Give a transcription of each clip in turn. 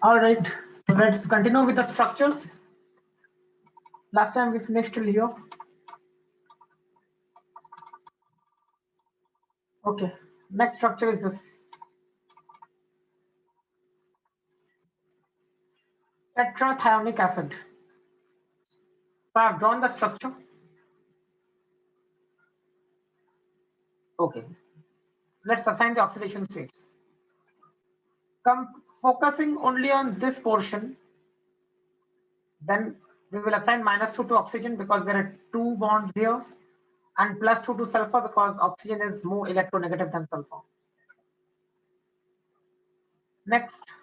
All right, so let's continue with the structures. Last time we finished till here. Okay, next structure is this. Tetrathionic acid. So I've drawn the structure. Okay, let's assign the oxidation states. Focusing only on this portion, then we will assign -2 to oxygen because there are two bonds here, and +2 to sulfur because oxygen is more electronegative than sulfur. Next,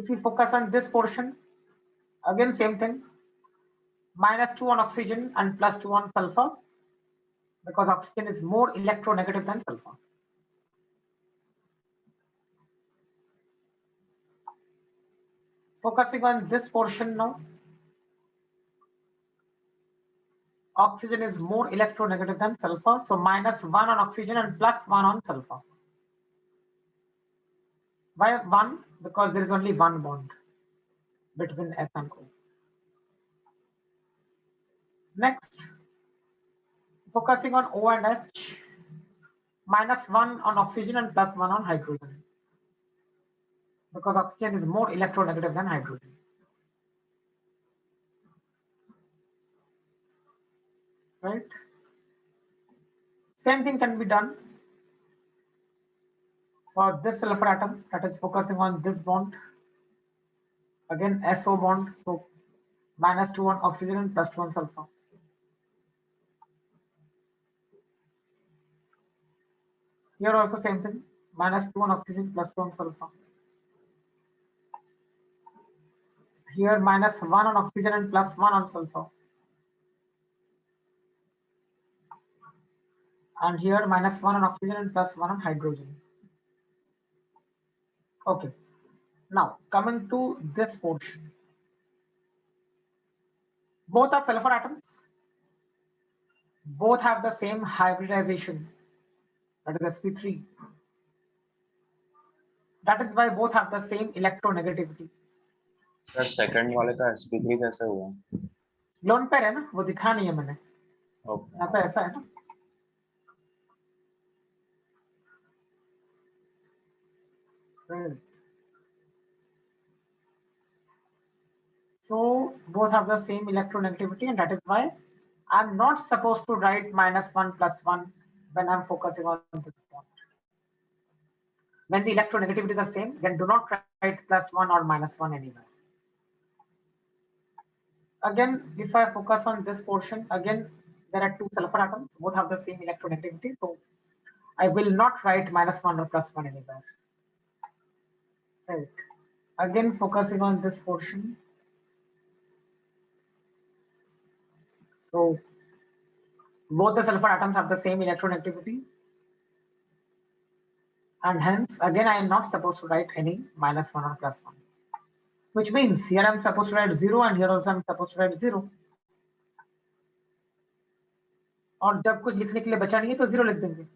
if we focus on this portion, again same thing, -2 on oxygen and +2 on sulfur because oxygen is more electronegative than sulfur. Focusing on this portion now, oxygen is more electronegative than sulfur, so -1 on oxygen and +1 on sulfur. Why 1? Because there is only one bond between S and O. Next, focusing on O and H, -1 on oxygen and +1 on hydrogen because oxygen is more electronegative than hydrogen. Right? Same thing can be done for this sulfur atom, that is focusing on this bond. Again, SO bond, so -2 on oxygen and +2 on sulfur. Here also same thing, -2 on oxygen, +2 on sulfur. Here -1 on oxygen and +1 on sulfur. And here -1 on oxygen and +1 on hydrogen. Okay, now coming to this portion. Both are sulfur atoms. Both have the same hybridization, that is sp3. That is why both have the same electronegativity. Sir second वाले का sp3 कैसे हुआ? Lone pair है ना, वो दिखा नहीं है मैंने. Okay. यहाँ पे ऐसा है ना. So both have the same electronegativity, and that is why I'm not supposed to write -1 +1 when I'm focusing on this bond. When the electronegativity is the same, then do not write +1 or -1 anywhere. Again, if I focus on this portion, again, there are two sulfur atoms, both have the same electronegativity, so I will not write -1 or +1 anywhere. Right. Again, focusing on this portion. So both the sulfur atoms have the same electronegativity, and hence again I am not supposed to write any -1 or +1, which means here I'm supposed to write 0 and here also I'm supposed to write 0. और जब कुछ लिखने के लिए बचा नहीं है तो 0 लिख देंगे.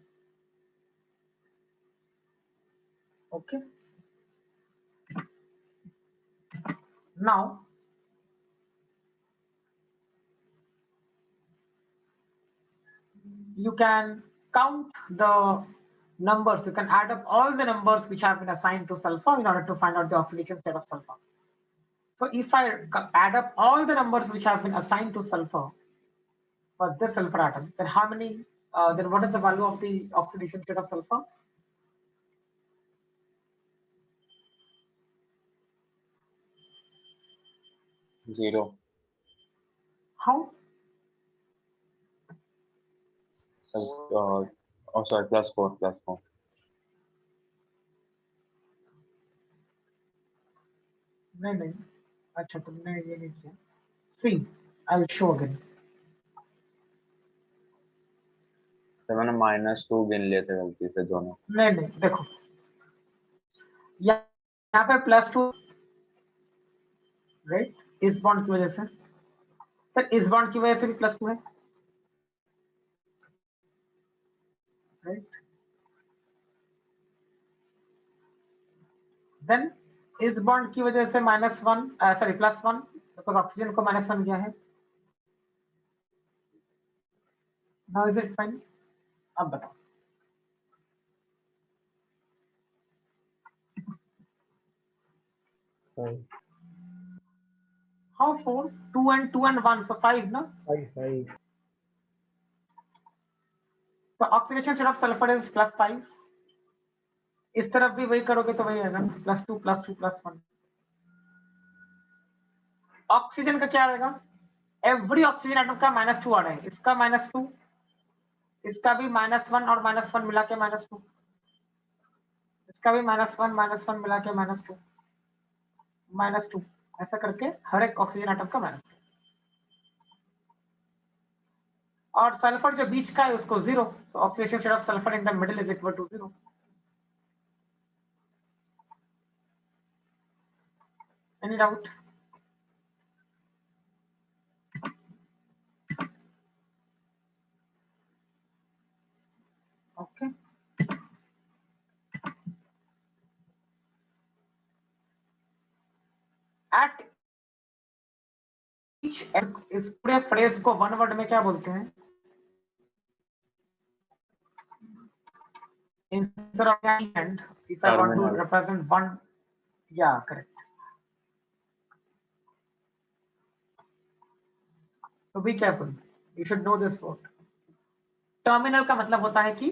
Okay. Now you can count the numbers, you can add up all the numbers which have been assigned to sulfur in order to find out the oxidation state of sulfur. So if I add up all the numbers which have been assigned to sulfur for this sulfur atom, then how many, then what is the value of the oxidation state of sulfur? Zero. How? So, oh sorry, +4. नहीं, अच्छा तुमने ये नहीं किया. See, I'll show again. तो मैंने -2 गिन लिए थे गलती से दोनों. नहीं, देखो यहाँ पे +2, राइट, इस बॉन्ड की वजह से, फिर इस बॉन्ड की वजह से भी +2 है, राइट. Then इस बॉन्ड की वजह से -1 सॉरी +1 बिकॉज ऑक्सीजन को -1 गया है. Now is it fine? अब बताओ. Five. How 4? 2 and 1, so 5, no? Five. So oxidation state of sulfur is +5. इस तरफ भी वही करोगे तो वही आएगा, +2 +2 +1. ऑक्सीजन का क्या रहेगा? एवरी ऑक्सीजन एटम का -2 आ रहा है, इसका -2, इसका भी -1 और -1 मिला के -2, इसका भी -1 मिला के -2, ऐसा करके हर एक ऑक्सीजन एटम का -2. और सल्फर जो बीच का है उसको 0, so oxidation state of sulfur in the middle is equal to 0. Any doubt? Okay. At each end, इस पूरे फ्रेज को वन वर्ड में क्या बोलते हैं? Instead of end, if I want to Terminal. represent one, yeah, correct. So be careful. You should know this word. Terminal का मतलब होता है कि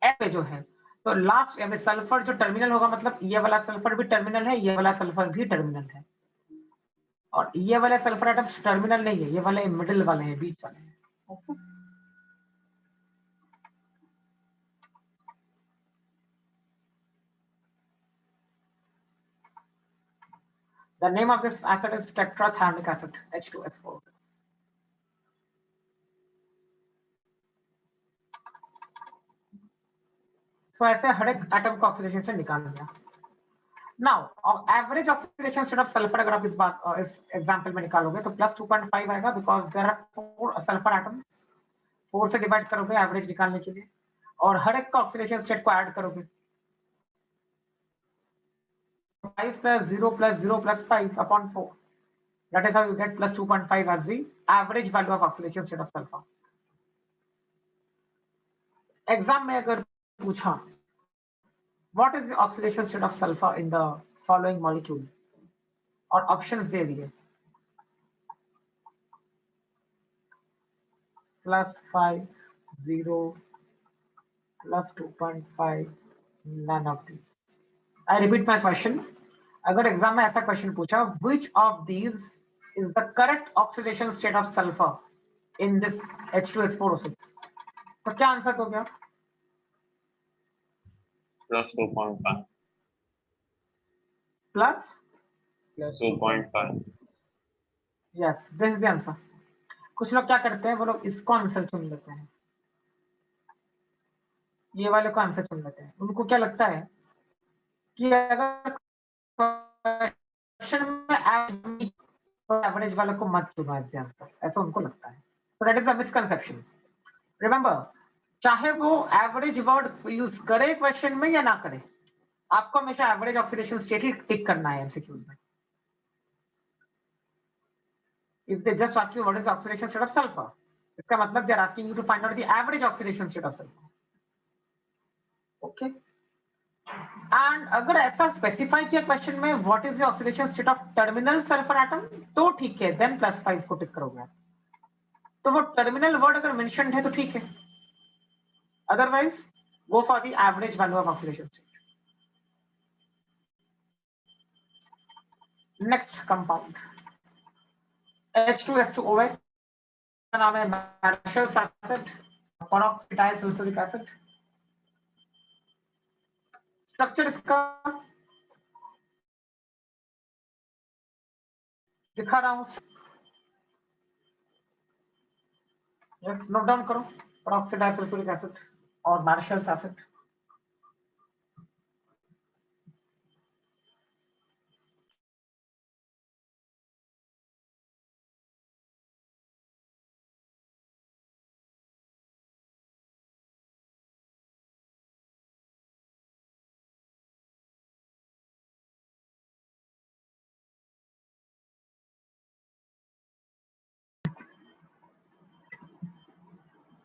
एफ पे जो है तो लास्ट में सल्फर जो टर्मिनल होगा, मतलब ये वाला सल्फर भी टर्मिनल है, ये वाला सल्फर भी टर्मिनल है, और ये वाले सल्फर एटम्स टर्मिनल नहीं है, ये वाले मिडिल वाले हैं, बीच वाले हैं. Okay. The name of this acid is tetrathalonic acid, H2S4O6. So ऐसे हर एक एटम को ऑक्सीडेशन से निकाल दिया. Now average oxidation state of sulphur अगर आप इस एग्जांपल में निकालोगे तो +2.5 आएगा, because there are 4 sulphur atoms. 4 से डिवाइड करोगे एवरेज निकालने के लिए, और हर एक का ऑक्सीडेशन स्टेट को ऐड करोगे. 5 + 0 + 0 + 5 upon 4. That is how you get +2.5 as the average value of oxidation state of sulfur. Exam में अगर पूछा what is the oxidation state of sulfur in the following molecule, और ऑप्शंस दे दिए +5, 0, +2.5, none of these. I repeat my question. अगर exam में ऐसा question पूछा which of these is the correct oxidation state of sulfur in this H2S4O6, तो क्या answer हो गया? +2.5. Plus 2.5. yes, this is the answer. कुछ लोग क्या करते हैं, वो लोग इसको आंसर चुन लेते हैं, ये वाले को आंसर चुन लेते हैं. उनको क्या लगता है कि अगर क्वेश्चन में एवरेज वाले को मत चुनो एज द आंसर, ऐसा उनको लगता है. So that is a misconception. Remember, चाहे वो एवरेज वर्ड यूज करे क्वेश्चन में या ना करे, आपको हमेशा एवरेज ऑक्सीडेशन स्टेट ही टिक करना है एमसीक्यूज में. If they just ask you what is the oxidation state of sulfur, इसका मतलब they are asking you to find out the average oxidation state of sulfur. Okay. And अगर ऐसा specify किया question में what is the oxidation state of terminal sulfur atom, तो ठीक है, then +5 को टिक करोगे. तो वो टर्मिनल वर्ड अगर मेंशन्ड है तो ठीक है, otherwise go for the average value of oxidation state. Next compound H2S2O8 का नाम है Marshall's acid, peroxide disulfuric acid. Structure इसका दिखा रहा हूं. यस, नोट डाउन करो. peroxide disulfuric acid और Marshall's acid.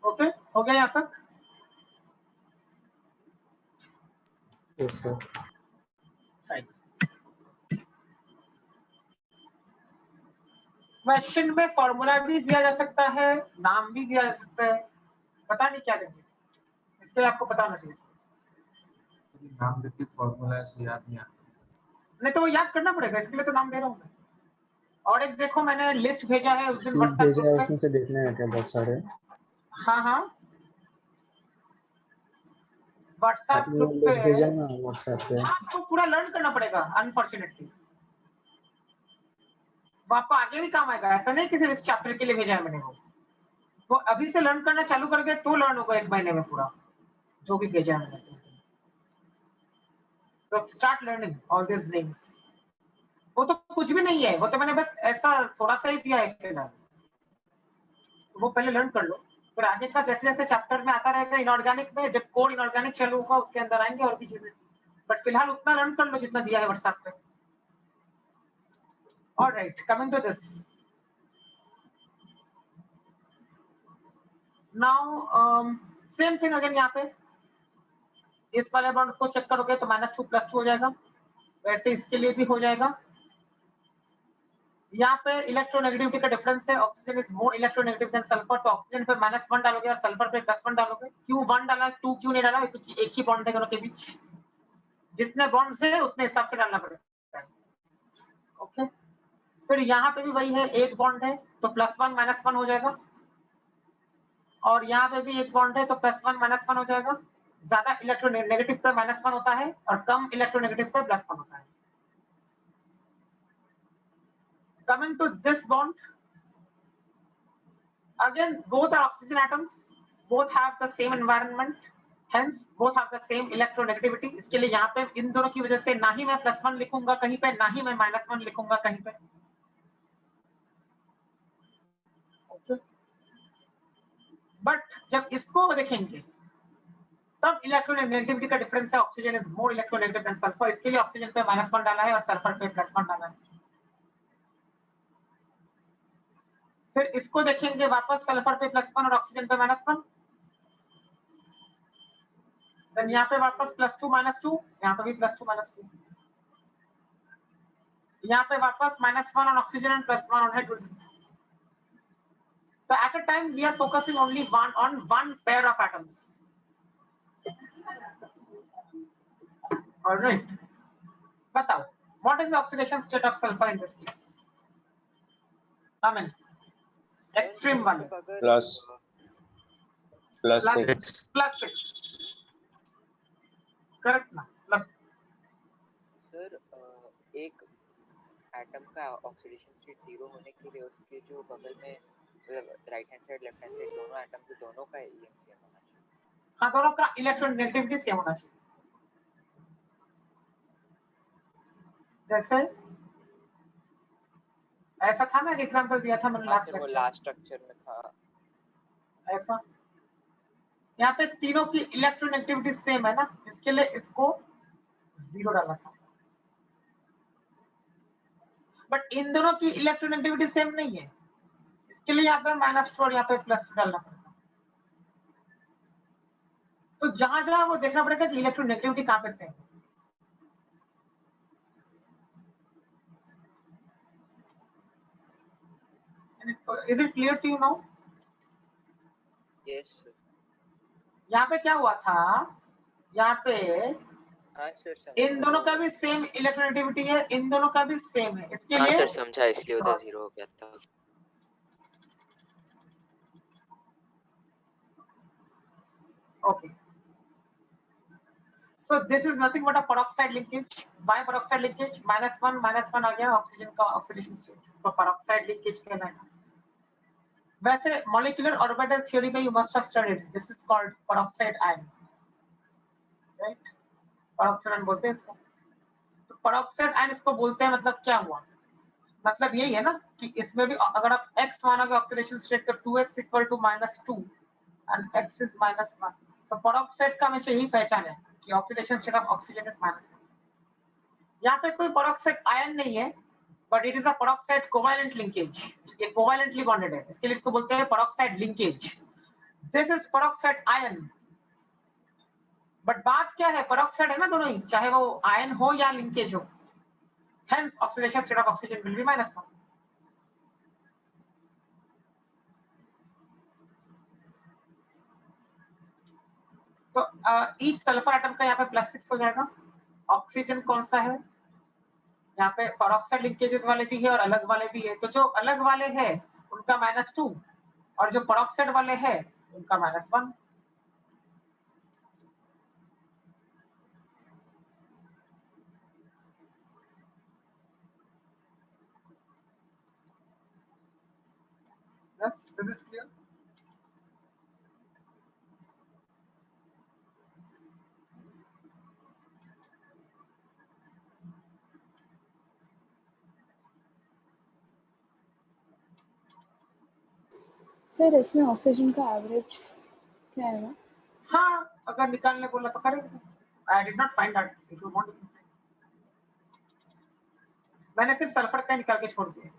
ओके, हो गया यहाँ तक? Yes sir. फाइन। क्वेश्चन में फॉर्मूला भी दिया जा सकता है, नाम भी दिया जा सकता है, पता नहीं क्या देंगे, इसके लिए आपको पता होना चाहिए। नाम देख के फॉर्मूला से याद नहीं आता। नहीं तो वो याद करना पड़ेगा, इसके लिए तो नाम दे रहा हूँ मैं। और एक देखो मैंने लिस्ट भेजा है उस दिन व्हाट्सएप भेजा है, ग्रुप पे। उसमें से देखने हैं क्या बहुत सारे? हाँ हाँ, व्हाट्सएप आपने ग्रुप पे लिस्ट भेजा ना व्हाट्सएप पे? हाँ, तो पूरा लर्न करना पड़ेगा अनफॉर्चुनेटली। वो आपको आगे भी काम आएगा, ऐसा नहीं कि सिर्फ इस चैप्टर के लिए भेजा है मैंने। वो अभी से लर्न करना चालू करके तो लर्न होगा 1 महीने में पूरा, जो भी भेजा है मैंने। So start learning all these names. वो तो कुछ भी नहीं है, वो तो मैंने बस ऐसा थोड़ा सा ही दिया है फिलहाल, तो वो पहले लर्न कर लो, फिर आगे का जैसे जैसे चैप्टर में आता रहेगा इनऑर्गेनिक में, जब कोड इनऑर्गेनिक चालू होगा उसके अंदर आएंगे और भी चीजें, बट फिलहाल उतना लर्न कर लो जितना दिया है व्हाट्सएप पे। Alright, coming to this now, same thing again. यहाँ पे इस वाले बॉन्ड को चेक करोगे तो -2 + 2 हो जाएगा, वैसे इसके लिए भी हो जाएगा। यहाँ पे इलेक्ट्रोनेगेटिविटी का डिफरेंस है, oxygen is more electronegative than sulphur, तो ऑक्सीजन पे -1 डालोगे और सल्फर पे +1 डालोगे। क्यों 1 डाला, 2 क्यों नहीं डाला? क्योंकि एक ही बॉन्ड है दोनों के बीच, जितने बॉन्ड्स है उतने हिसाब से डालना पड़ेगा। ओके, फिर यहाँ पे भी वही है, एक बॉन्ड है तो +1 -1 हो जाएगा, और यहाँ पे भी एक बॉन्ड है तो +1 -1 हो जाएगा। ज्यादा इलेक्ट्रोनेगेटिव पे -1 होता है और कम इलेक्ट्रोनेगेटिव पे +1 होता है। Coming to this bond, again both are oxygen atoms, both have the same environment, hence both have the same electronegativity. इसके लिए यहाँ पे इन दोनों की वजह से ना ही मैं +1 लिखूंगा कहीं पे, ना ही मैं -1 लिखूंगा कहीं पे। ओके, बट जब इसको देखेंगे तब इलेक्ट्रोनेगेटिविटी का डिफरेंस है, oxygen is more electronegative than sulphur, इसके लिए ऑक्सीजन पे -1 डाला है और सल्फर पे +1 डाला है। फिर इसको देखेंगे वापस, सल्फर पे +1 और ऑक्सीजन पे -1, देन यहाँ पे वापस +2 -2, यहाँ पे भी +2 -2, यहाँ पे वापस -1 on oxygen and +1 on hydrogen. So at a time we are focusing only on one pair of atoms. All right. बताओ, what is the oxidation state of sulfur in this case? I mean, extreme one. +6. +6. Correct ना? +6. Sir एक atom का oxidation state 0 होने के लिए उसके जो बगल में right hand side left hand side दोनों एटम से दोनों का EM सेम होना चाहिए। हाँ, दोनों का इलेक्ट्रोनेगेटिविटी सेम होना चाहिए। जैसे ऐसा था ना, एक एग्जांपल दिया था मैंने लास्ट लेक्चर, लास्ट स्ट्रक्चर में था ऐसा। यहाँ पे तीनों की इलेक्ट्रोनेगेटिविटी सेम है ना, इसके लिए इसको 0 डाला था, बट इन दोनों की इलेक्ट्रोनेगेटिविटी सेम नहीं है, इसके लिए यहाँ पे -2 और यहाँ पे +2 डालना पड़ेगा। तो जहां जहां वो देखना पड़ेगा कि इलेक्ट्रोनेगेटिविटी कहाँ पे सेम है। Is it clear to you now? Yes sir. यहाँ पे क्या हुआ था, यहाँ पे हाँ सर, इन दोनों का भी सेम इलेक्ट्रोनेगेटिविटी है, इन दोनों का भी सेम है, इसके लिए सर समझा, इसलिए उधर 0 हो गया था। Okay. So this is nothing but a peroxide linkage. Why peroxide linkage? -1 आ गया ऑक्सीजन का ऑक्सीडेशन स्टेट, तो peroxide linkage कहलाएगा। वैसे molecular orbital theory में you must have studied. This is called peroxide ion, right? peroxide ion बोलते हैं इसको। तो peroxide ion इसको बोलते हैं, मतलब क्या हुआ? मतलब यही है ना कि इसमें भी अगर आप x मानोगे ऑक्सीडेशन स्टेट तो 2x = -2 and x is -1. So peroxide का हमेशा यही पहचान है कि oxidation state of oxygen is -1। यहाँ पे कोई peroxide आयन नहीं है, but it is a peroxide covalent linkage, ये कोवैलेंटली बॉन्डेड है, इसके लिए इसको बोलते हैं peroxide linkage. This is peroxide ion, but बात क्या है, पेरोक्साइड है ना दोनों ही, चाहे वो आयन हो या लिंकेज हो, hence oxidation state of oxygen will be -1. तो ईच सल्फर एटम का यहाँ पे +6 हो जाएगा. ऑक्सीजन कौन सा है, यहाँ पे पेरोक्साइड लिंकेजेस वाले भी है और अलग वाले भी है, तो जो अलग वाले हैं उनका -2 और जो पेरोक्साइड वाले हैं उनका -1. Yes, is it clear? Sir इसमें ऑक्सीजन का एवरेज क्या है? हाँ, अगर निकालने बोला तो करेंगे. I did not find out, if you want. मैंने सिर्फ सल्फर का निकाल के छोड़ दिया.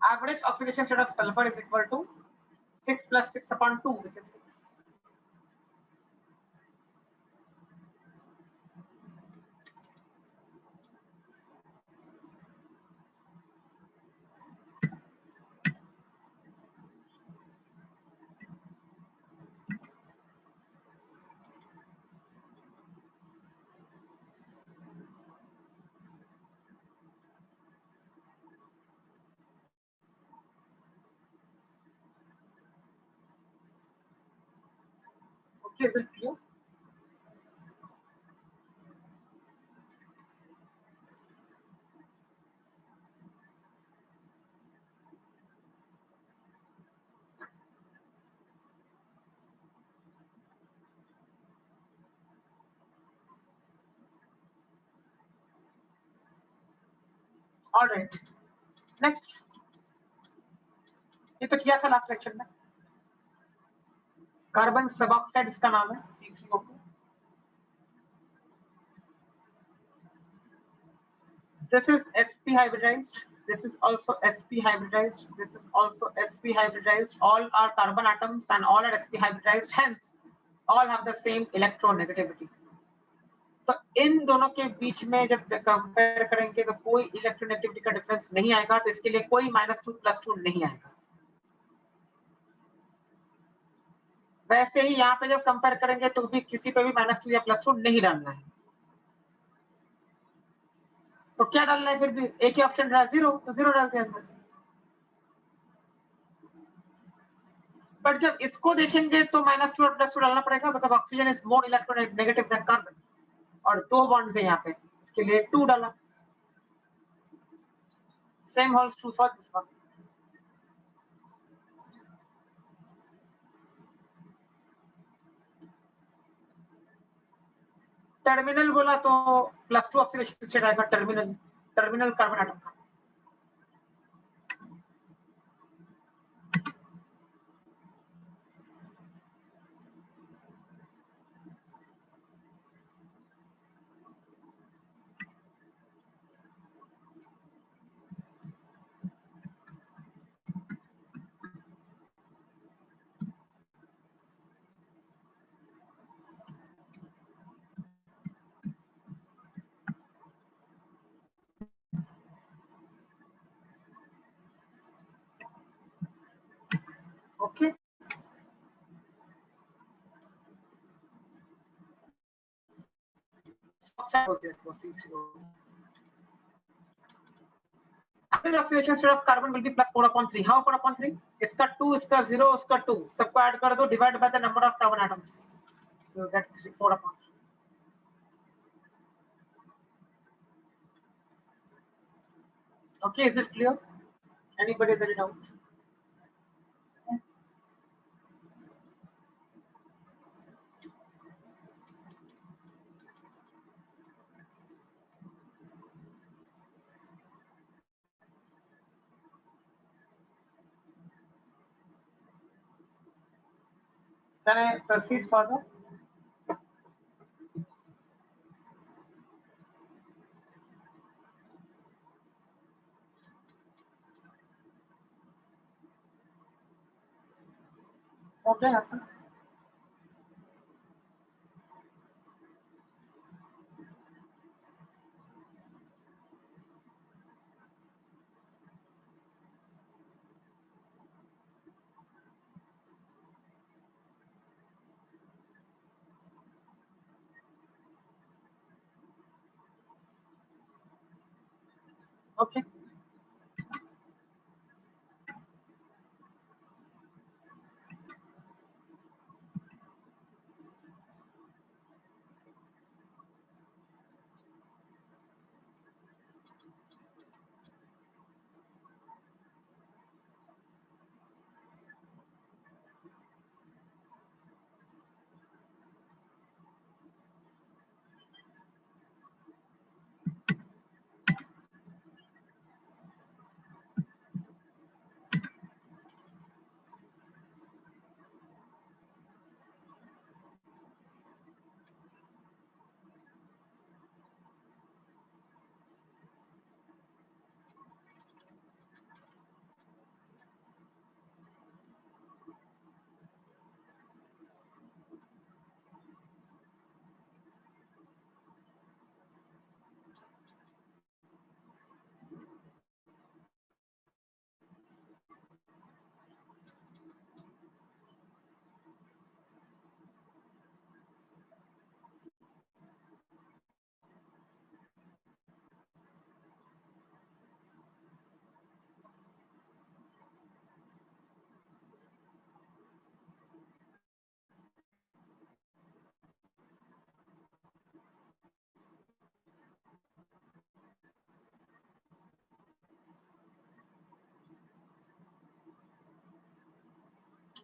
Average oxidation state of sulphur is equal to 6 + 6/2 which is 6. Okay, is it clear? All right. Next. ये तो किया था लास्ट लेक्चर में. कार्बन सब ऑक्साइड इसका नाम है C3O2. This is sp hybridized. This is also sp hybridized. This is also sp hybridized. All are carbon atoms and all are sp hybridized. Hence, all have the same electronegativity. तो इन दोनों के बीच में जब compare करेंगे तो कोई electronegativity का difference नहीं आएगा, तो इसके लिए कोई -2 +2 नहीं आएगा. वैसे ही यहाँ पे जब कंपेयर करेंगे तो भी किसी पे भी -2 या +2 नहीं डालना है. तो क्या डालना है, फिर भी एक ही ऑप्शन रहा 0, तो 0 डालते हैं. बट जब इसको देखेंगे तो -2 और +2 डालना पड़ेगा, because oxygen is more electronegative than carbon, और 2 बॉन्ड्स है यहाँ पे, इसके लिए 2 डाला. Same holds true for this one. Terminal बोला तो +2 ऑक्सीडेशन स्टेट आएगा. टर्मिनल कार्बन एटम का. ओके. ऑक्साइड होते हैं इसको C3O. Average oxidation state of carbon will be +4/3. How 4/3? इसका 2, इसका 0, इसका 2, सबको ऐड कर दो, divide by the number of carbon atoms. So that 4/3. Okay, is it clear? Anybody has any doubt? Can I proceed further? Okay, happen. Okay.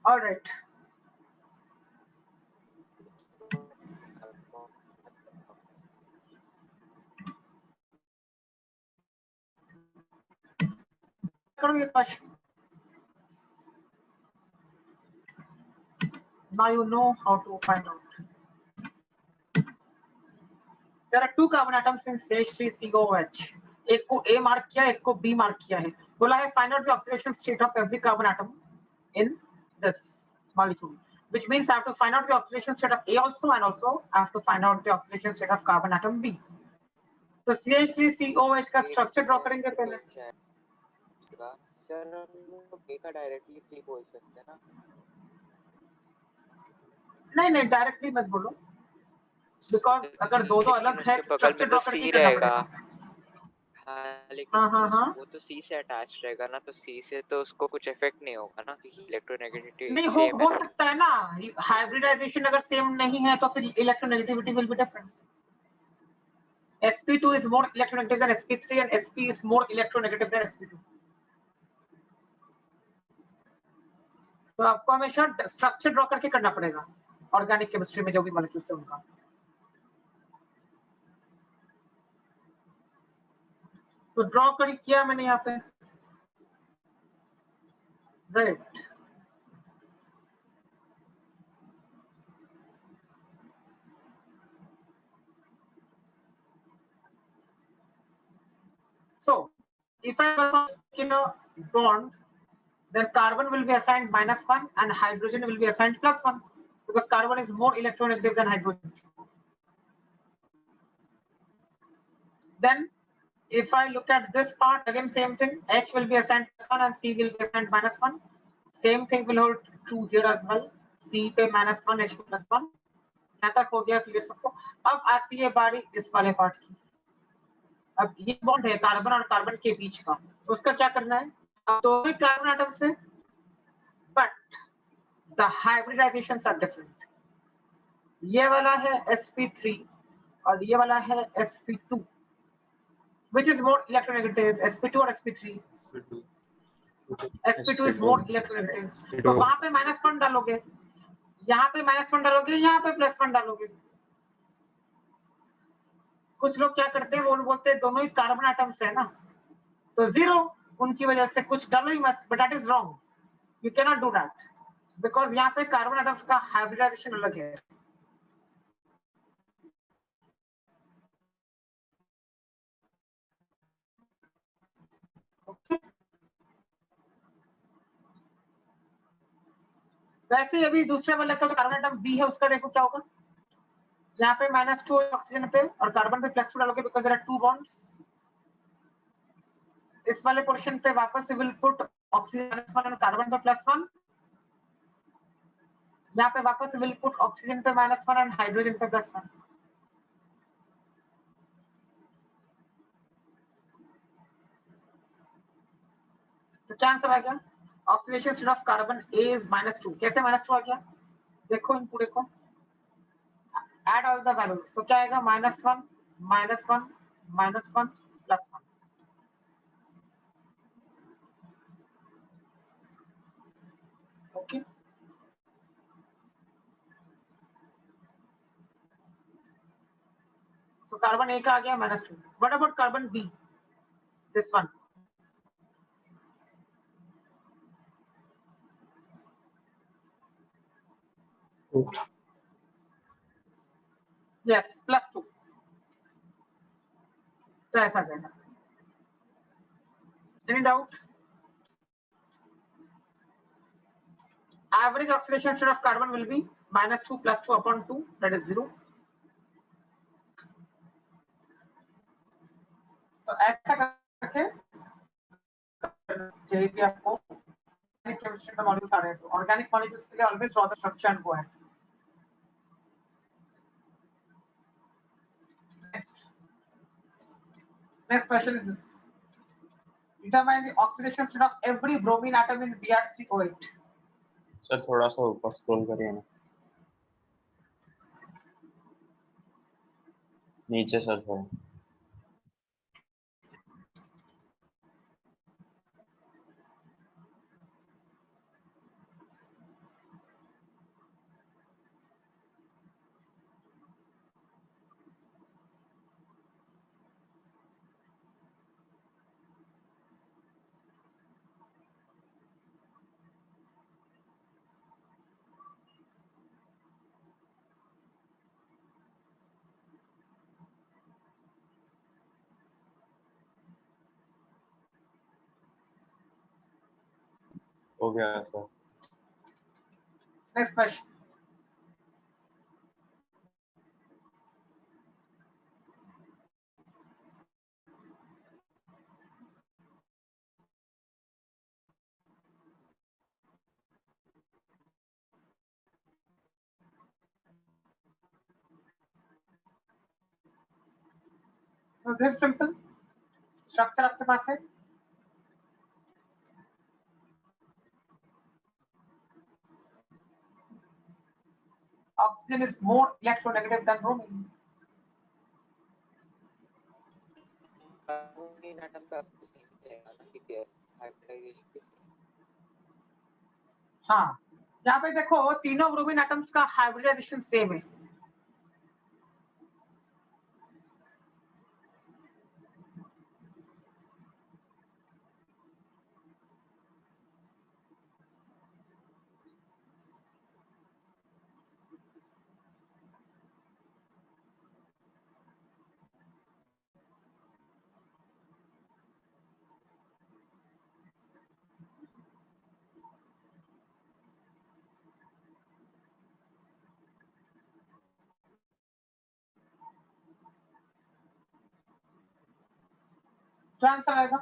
All right. करो ये question. Now you know how to find out. There are two carbon atoms in CH3COOH. एक को A mark किया, एक को B mark किया है. बोला है find out the oxidation state of every carbon atom in this molecule, which means I have to find out the oxidation state of A also, and also I have to find out the oxidation state of carbon atom B. तो CH3COH का structure draw करेंगे पहले. Sir हम लोग ए का directly flip बोल सकते हैं ना? नहीं डायरेक्टली मत बोलो, बिकॉज अगर दो अलग है तो स्ट्रक्चर ड्रॉ करके सी करना रहेगा. पड़ेगा. हाँ लेकिन हाँ. वो तो सी से अटैच रहेगा ना, तो सी से तो उसको कुछ इफेक्ट नहीं होगा ना, क्योंकि इलेक्ट्रोनेगेटिविटी नहीं सेम हो है. सकता है ना. हाइब्रिडाइजेशन अगर सेम नहीं है तो फिर electronegativity will be different. sp2 is more electronegative than sp3 and sp is more electronegative than sp2. तो आपको हमेशा स्ट्रक्चर ड्रॉ करके करना पड़ेगा ऑर्गेनिक केमिस्ट्री में जो भी मॉलिक्यूल्स है उनका. तो ड्रॉ कर किया मैंने यहाँ पे. Right. So if I in a bond, then carbon will be assigned -1 and hydrogen will be assigned +1 because carbon is more electronegative than hydrogen. Then if I look at this part, again same thing, H will be assigned +1 and C will be assigned -1. Same thing will hold true here as well. C पे -1, H पे +1. यहाँ तक हो गया clear सबको. अब आती है बारी इस वाले पार्ट की. अब ये बॉन्ड है कार्बन और कार्बन के बीच का, उसका क्या करना है. अब दोनों कार्बन एटम से, बट द हाइब्रिडाइजेशंस आर डिफरेंट. ये वाला है sp3 और ये वाला है sp2. Which is more electronegative, sp2 और sp3? sp2 is more electronegative. तो वहां पे -1 डालोगे, यहाँ पे -1 डालोगे, यहाँ पे +1 डालोगे. कुछ लोग क्या करते हैं, वो बोलते हैं दोनों ही कार्बन एटम्स है ना, तो 0 उनकी वजह से कुछ डालो ही मत. But that is wrong. You can not do that because यहाँ पे कार्बन एटम्स का हाइब्रिडाइजेशन अलग है. वैसे ही अभी दूसरे वाले का जो कार्बन एटम बी है उसका देखो क्या होगा, यहाँ पे -2 ऑक्सीजन पे और कार्बन पे +2 डालोगे बिकॉज देयर आर 2 बॉन्ड्स। इस वाले पोर्शन पे वापस से विल पुट ऑक्सीजन -1 और कार्बन पे +1, यहाँ पे वापस विल पुट ऑक्सीजन पे -1 एंड हाइड्रोजन पे +1। तो क्या आंसर आ गया, oxidation state of carbon A is -2। कैसे -2 आ गया, देखो इन पूरे को एड ऑल द वैल्यूज, तो क्या आएगा -1 -1 -1 +1। ओके, सो कार्बन ए का आ गया -2। What about carbon B, this one? Yes, +2। तो ऐसा आ जाएगा। Any doubt? Average oxidation state of carbon will be -2 + 2 upon 2, that is 0। तो ऐसा करके चाहिए आपको ऑर्गेनिक केमिस्ट्री का मॉड्यूल्स आ रहे हैं, तो ऑर्गेनिक मॉलिक्यूल्स के लिए always draw the structure and go ahead. Next question is this: determine the oxidation state of every bromine atom in Br3O8। Sir थोड़ा सा ऊपर स्क्रॉल करिए ना, नीचे सर थोड़ा। हो गया sir. Next question: so this simple structure आपके पास है, oxygen is more electronegative than bromine। Bromine atom का सेम रहेगा ना, क्योंकि हाइब्रिडाइजेशन भी same। हाँ, यहाँ पे देखो तीनों ब्रोमीन एटम्स का हाइब्रिडाइजेशन सेम है। क्या आंसर आएगा,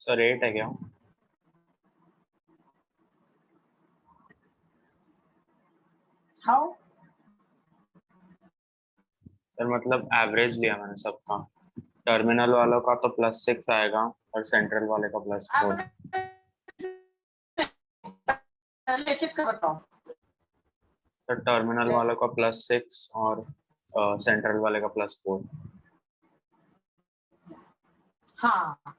सर 8 है क्या? हाउ? सर मतलब एवरेज लिया मैंने सबका, टर्मिनल वालों का तो +6 आएगा और सेंट्रल वाले का +4। पहले एक एक का बताओ। सर टर्मिनल वालों का +6 और सेंट्रल वाले का +4। हाँ,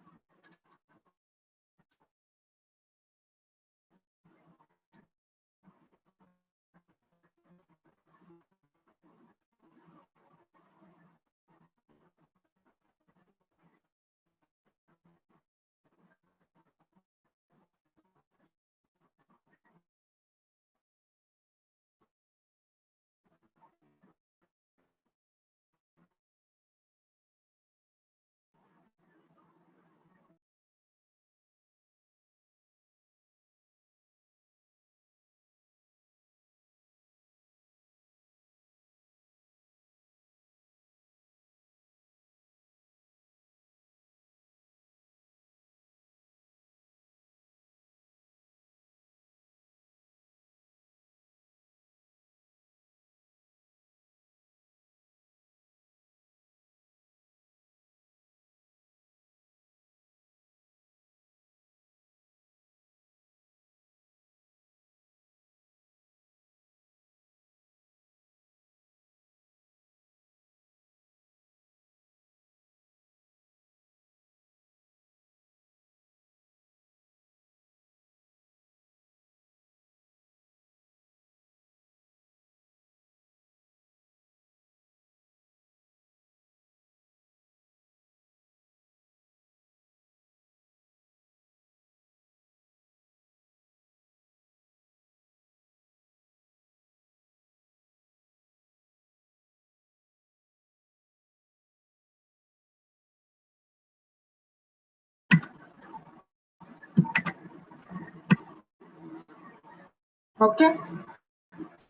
okay,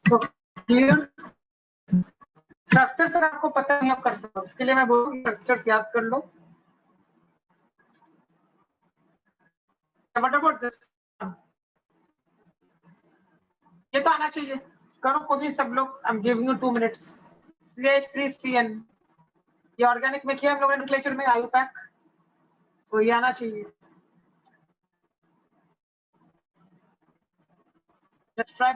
so clear. Structure sir आपको पता नहीं आप कर सकते, इसके लिए मैं बोलूँ स्ट्रक्चर्स याद कर लो। व्हाट अबाउट दिस, ये तो आना चाहिए। करो कोशिश सब लोग, I am giving you 2 minutes. CH3CN ये ऑर्गेनिक में किया हम लोगों ने नोमेनक्लेचर में, आयुपैक, तो ये आना चाहिए। Just try.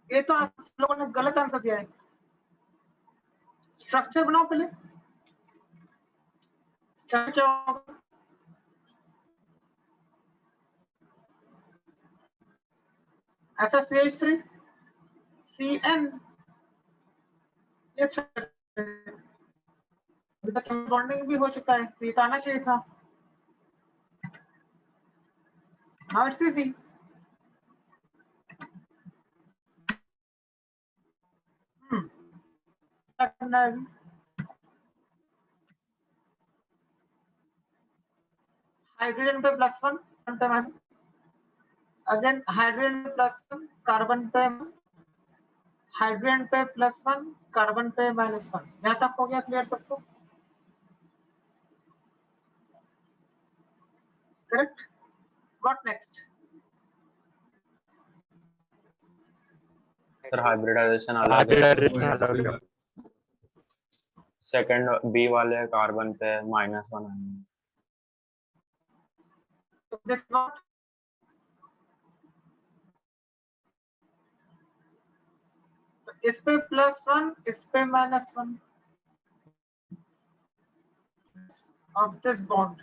ये तो आप लोगों ने गलत आंसर दिया है। स्ट्रक्चर बनाओ पहले, स्ट्रक्चर ऐसा CH3 CN, ये अभी तक बॉन्डिंग भी हो चुका है, तो ये तो आना चाहिए था। Now it's easy. हाइड्रोजन पे +1, अगेन हाइड्रोजन पे +1, कार्बन पे, हाइड्रोजन पे +1, कार्बन पे -1। यहाँ तक हो गया क्लियर सबको? Correct. What next? Sir hybridisation अलग है। सेकंड बी वाले कार्बन पे -1 है। तो दिस नॉट, इस पे +1, इस पे -1 of this bond.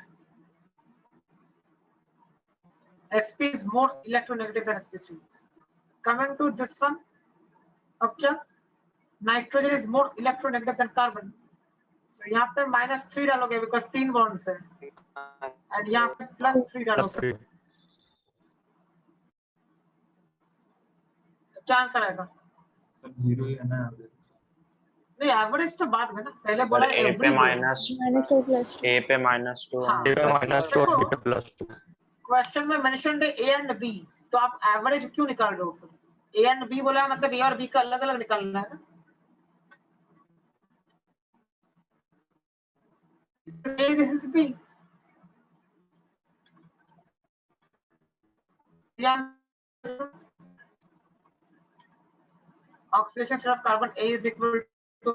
sp is more electronegative than sp3. Coming to this one, अब क्या? Nitrogen is more electronegative than carbon. So यहाँ पे -3 डालोगे because 3 bonds है, and यहाँ पे +3 डालोगे। क्या आंसर आएगा? सब 0 ही है ना एवरेज। नहीं, एवरेज तो बाद में ना, पहले बोला सर ए पे -2 + 2 ए पे -2 हाँ। बी पे -2 बी पे +2। क्वेश्चन में मेंशन्ड A एंड B, तो आप एवरेज क्यों निकाल रहे हो फिर? A एंड B बोला मतलब A और B का अलग अलग निकालना है ना। This is B. Oxidation state of carbon A is equal to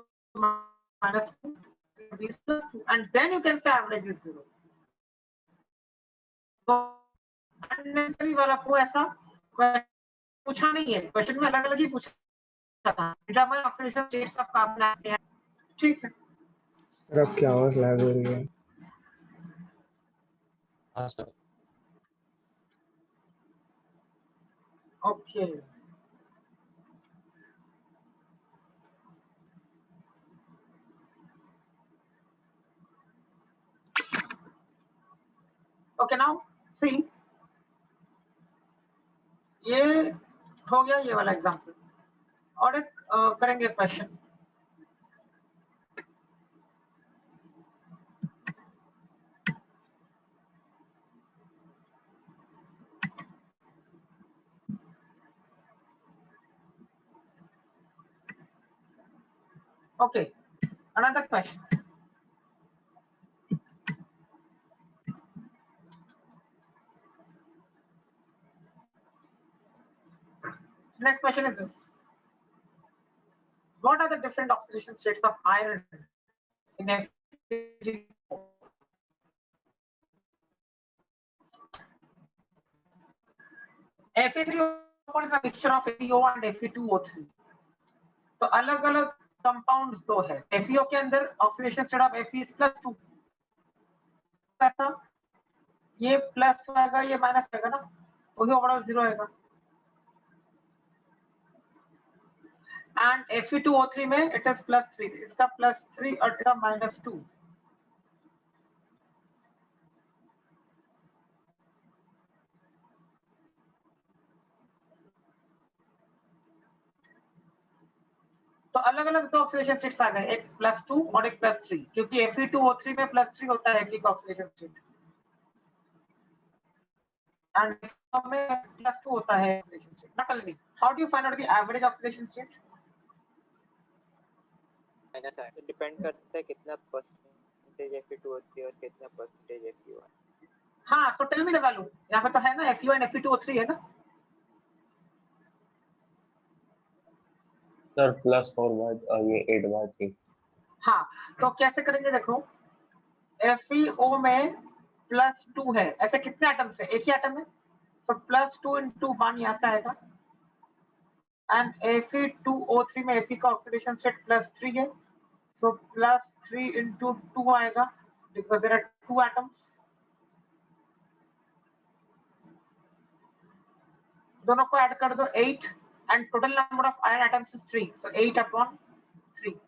-2, B is +2, and then you can say average is 0. तो अननेसेसरी वाला को ऐसा पूछा नहीं है, क्वेश्चन में अलग अलग ही पूछा था। Determine oxidation states of carbon ऐसे हैं, ठीक है। सर आपकी आवाज लैग हो रही है। हाँ sir. Okay okay now see, ये हो गया ये वाला एग्जांपल, और एक करेंगे question. Okay, another question. Next question is this. What are the different oxidation states of iron in Fe3O? Fe3O4 is a mixture of FeO and Fe2O3. तो अलग अलग कंपाउंड्स दो है। FeO के अंदर oxidation state of Fe is +2, ऐसा ये +2 आएगा, ये माइनस आएगा ना, तो ये ओवरऑल 0 आएगा। एंड Fe2O3 में इट इज +3, इसका +3 और इसका -2। तो अलग अलग दो ऑक्सीडेशन स्टेट्स आ गए, एक +2 और एक +3, क्योंकि Fe2O3 में +3 होता है Fe का ऑक्सीडेशन स्टेट, एंड में +2 होता है oxidation state. Now tell me, how do you find out the average oxidation state? Minus है, डिपेंड करता है कितना परसेंटेज Fe2O3 और कितना परसेंटेज FeO है। हाँ, so tell me the value. यहाँ पे तो है ना FeO एंड Fe2O3 है ना सर +4 ये 8/3। हाँ, तो कैसे करेंगे देखो, FeO में +2 है, ऐसे कितने एटम्स है? एक ही एटम है, सो +2 × 1 यहाँ से आएगा, एंड Fe2O3 में Fe का ऑक्सीडेशन स्टेट +3 है, so +3 × 2 आएगा, because there are 2 atoms, दोनों को ऐड कर दो 8, and total number of iron atoms is 3, so 8/3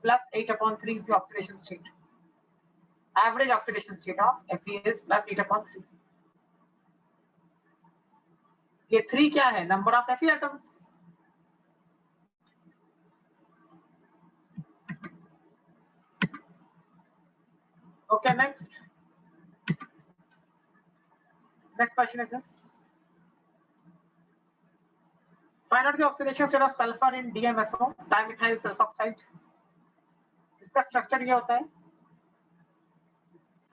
plus 8/3 is the oxidation state. Average oxidation state of Fe is +8/3. ये 3 क्या है? Number of Fe atoms. Okay, next question is this. Find out the oxidation state of sulfur in DMSO, dimethyl sulfoxide. इसका structure ये होता है,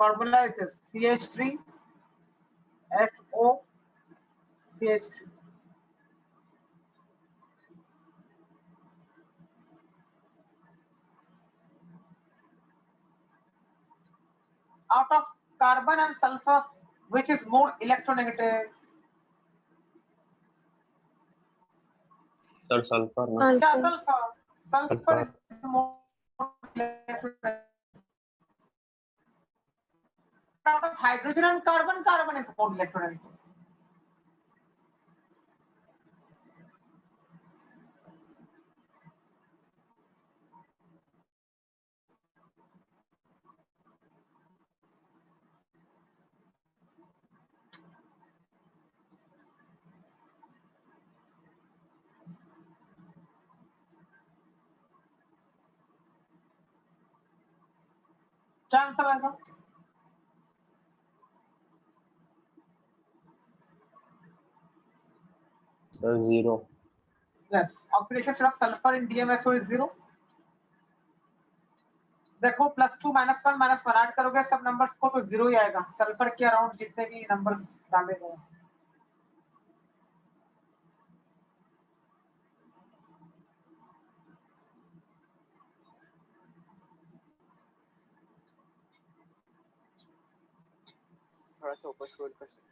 formula is this, CH3SO CH3. Out of carbon and sulfur, which is more electronegative? Sir sulphur में। Yeah, Sulfur. sulfur is more electronegative. Out of hydrogen and carbon, carbon is more electronegative. क्या answer आएगा? Sir 0। Yes, oxidation state of sulfur in DMSO is 0. देखो +2 -1 -1 add करोगे सब numbers को तो 0 ही आएगा, sulphur के अराउंड जितने भी नंबर्स डाले गए। थोड़ा सा ऊपर स्क्रॉल कर सकते हैं।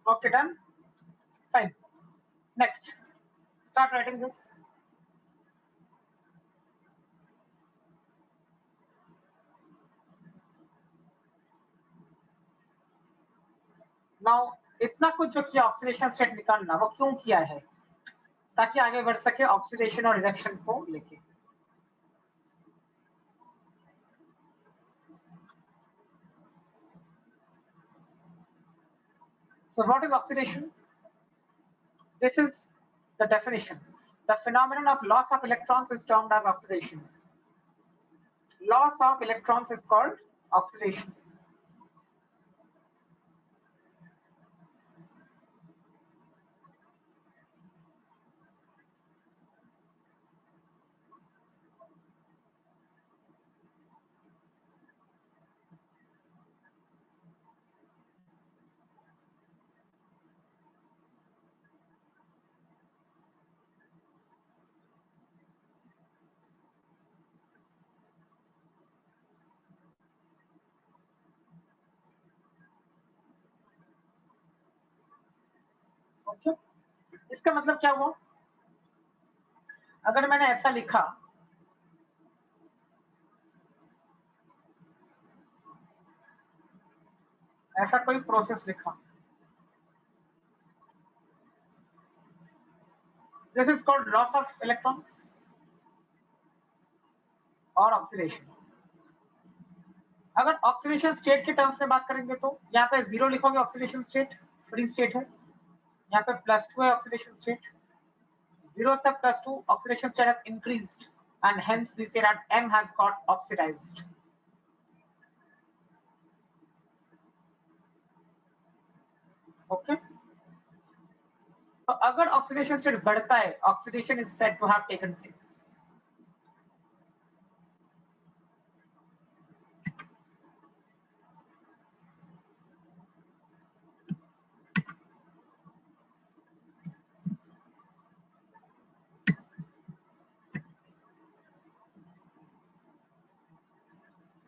Okay, done. Fine. Next, start writing this. Now, इतना कुछ जो किया ऑक्सीडेशन स्टेट निकालना, वो क्यों किया है? ताकि आगे बढ़ सके ऑक्सीडेशन और रिडक्शन को लेके. So what is oxidation? This is the definition. The phenomenon of loss of electrons is termed as oxidation. Loss of electrons is called oxidation. Okay? इसका मतलब क्या हुआ? अगर मैंने ऐसा लिखा, ऐसा कोई प्रोसेस लिखा, this is called loss of electrons और ऑक्सीडेशन. अगर ऑक्सीडेशन स्टेट के टर्म्स में बात करेंगे तो यहाँ पे 0 लिखोगे ऑक्सीडेशन स्टेट, फ्री स्टेट है. यहाँ पे +2 है ऑक्सीडेशन स्टेट. 0 से +2 oxidation state has increased and hence we say that M has got oxidized. Okay. तो अगर ऑक्सीडेशन स्टेट बढ़ता है, oxidation is said to have taken place.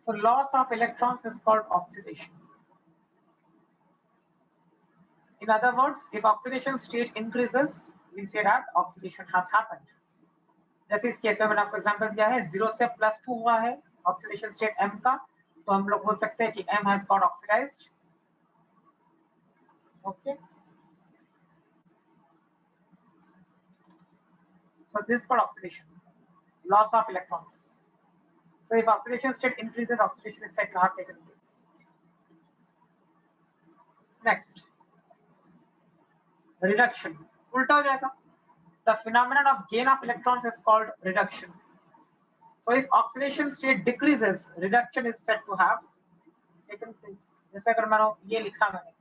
So loss of electrons is called oxidation. In other words, if oxidation state increases, we say that oxidation has happened. जैसे इस case में मैंने आपको example दिया है, 0 से +2 हुआ है ऑक्सीडेशन स्टेट M का, तो हम लोग बोल सकते हैं कि M has got oxidized. Okay. So this is called oxidation, loss of electrons. So if oxidation state increases, oxidation is said to have taken place. Next, reduction. उल्टा हो जाएगा. The phenomenon of gain of electrons is called reduction. So if oxidation state decreases, reduction is said to have taken place. जैसे अगर मानो ये लिखा मैंने,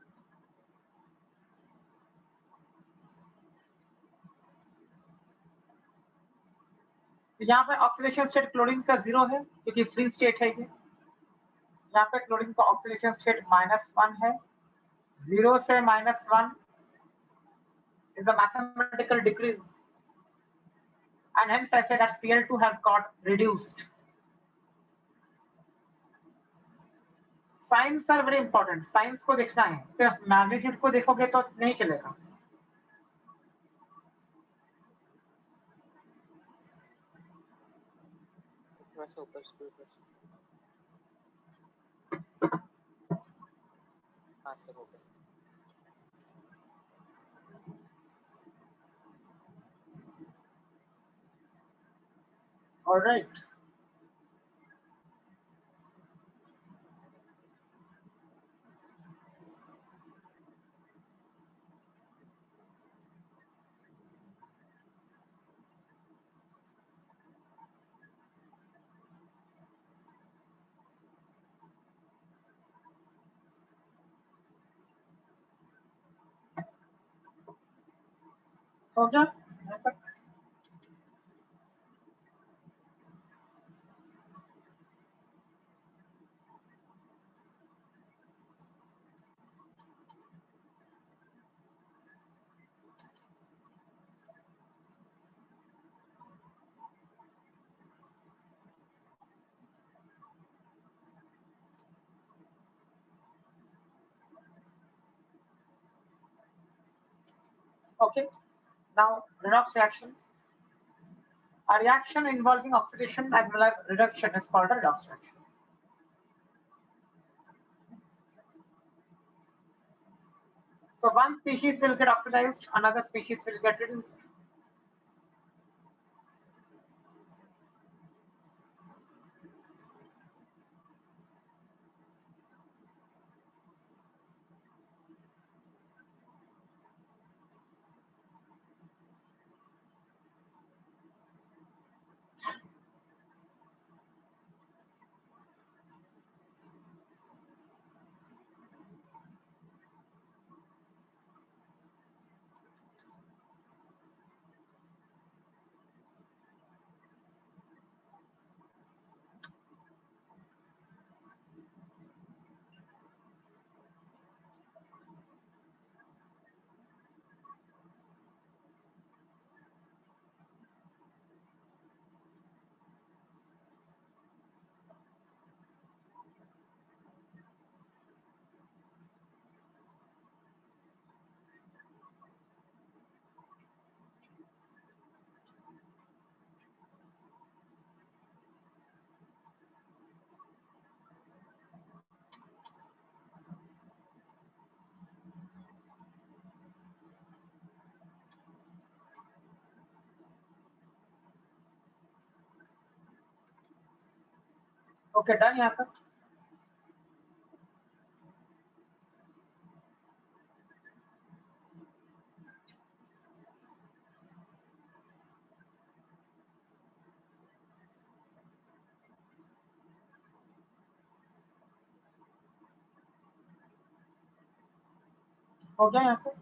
तो यहाँ पे ऑक्सीडेशन स्टेट क्लोरीन का 0 है क्योंकि फ्री स्टेट है ये. यहाँ पे क्लोरीन का ऑक्सीडेशन स्टेट -1 है. 0 से -1 is a mathematical decrease, and hence I say that Cl2 has got reduced. Signs are very important. Signs को देखना है, सिर्फ मैग्नीट्यूड को देखोगे तो नहीं चलेगा. थोड़ा सा ऊपर स्क्रॉल कर. हाँ सर, हो गया. All right. हो गया यहाँ तक. Okay. Now redox reactions. A reaction involving oxidation as well as reduction is called a redox reaction. So one species will get oxidized, another species will get reduced. Okay, done यहाँ तक. हो गया यहाँ पे.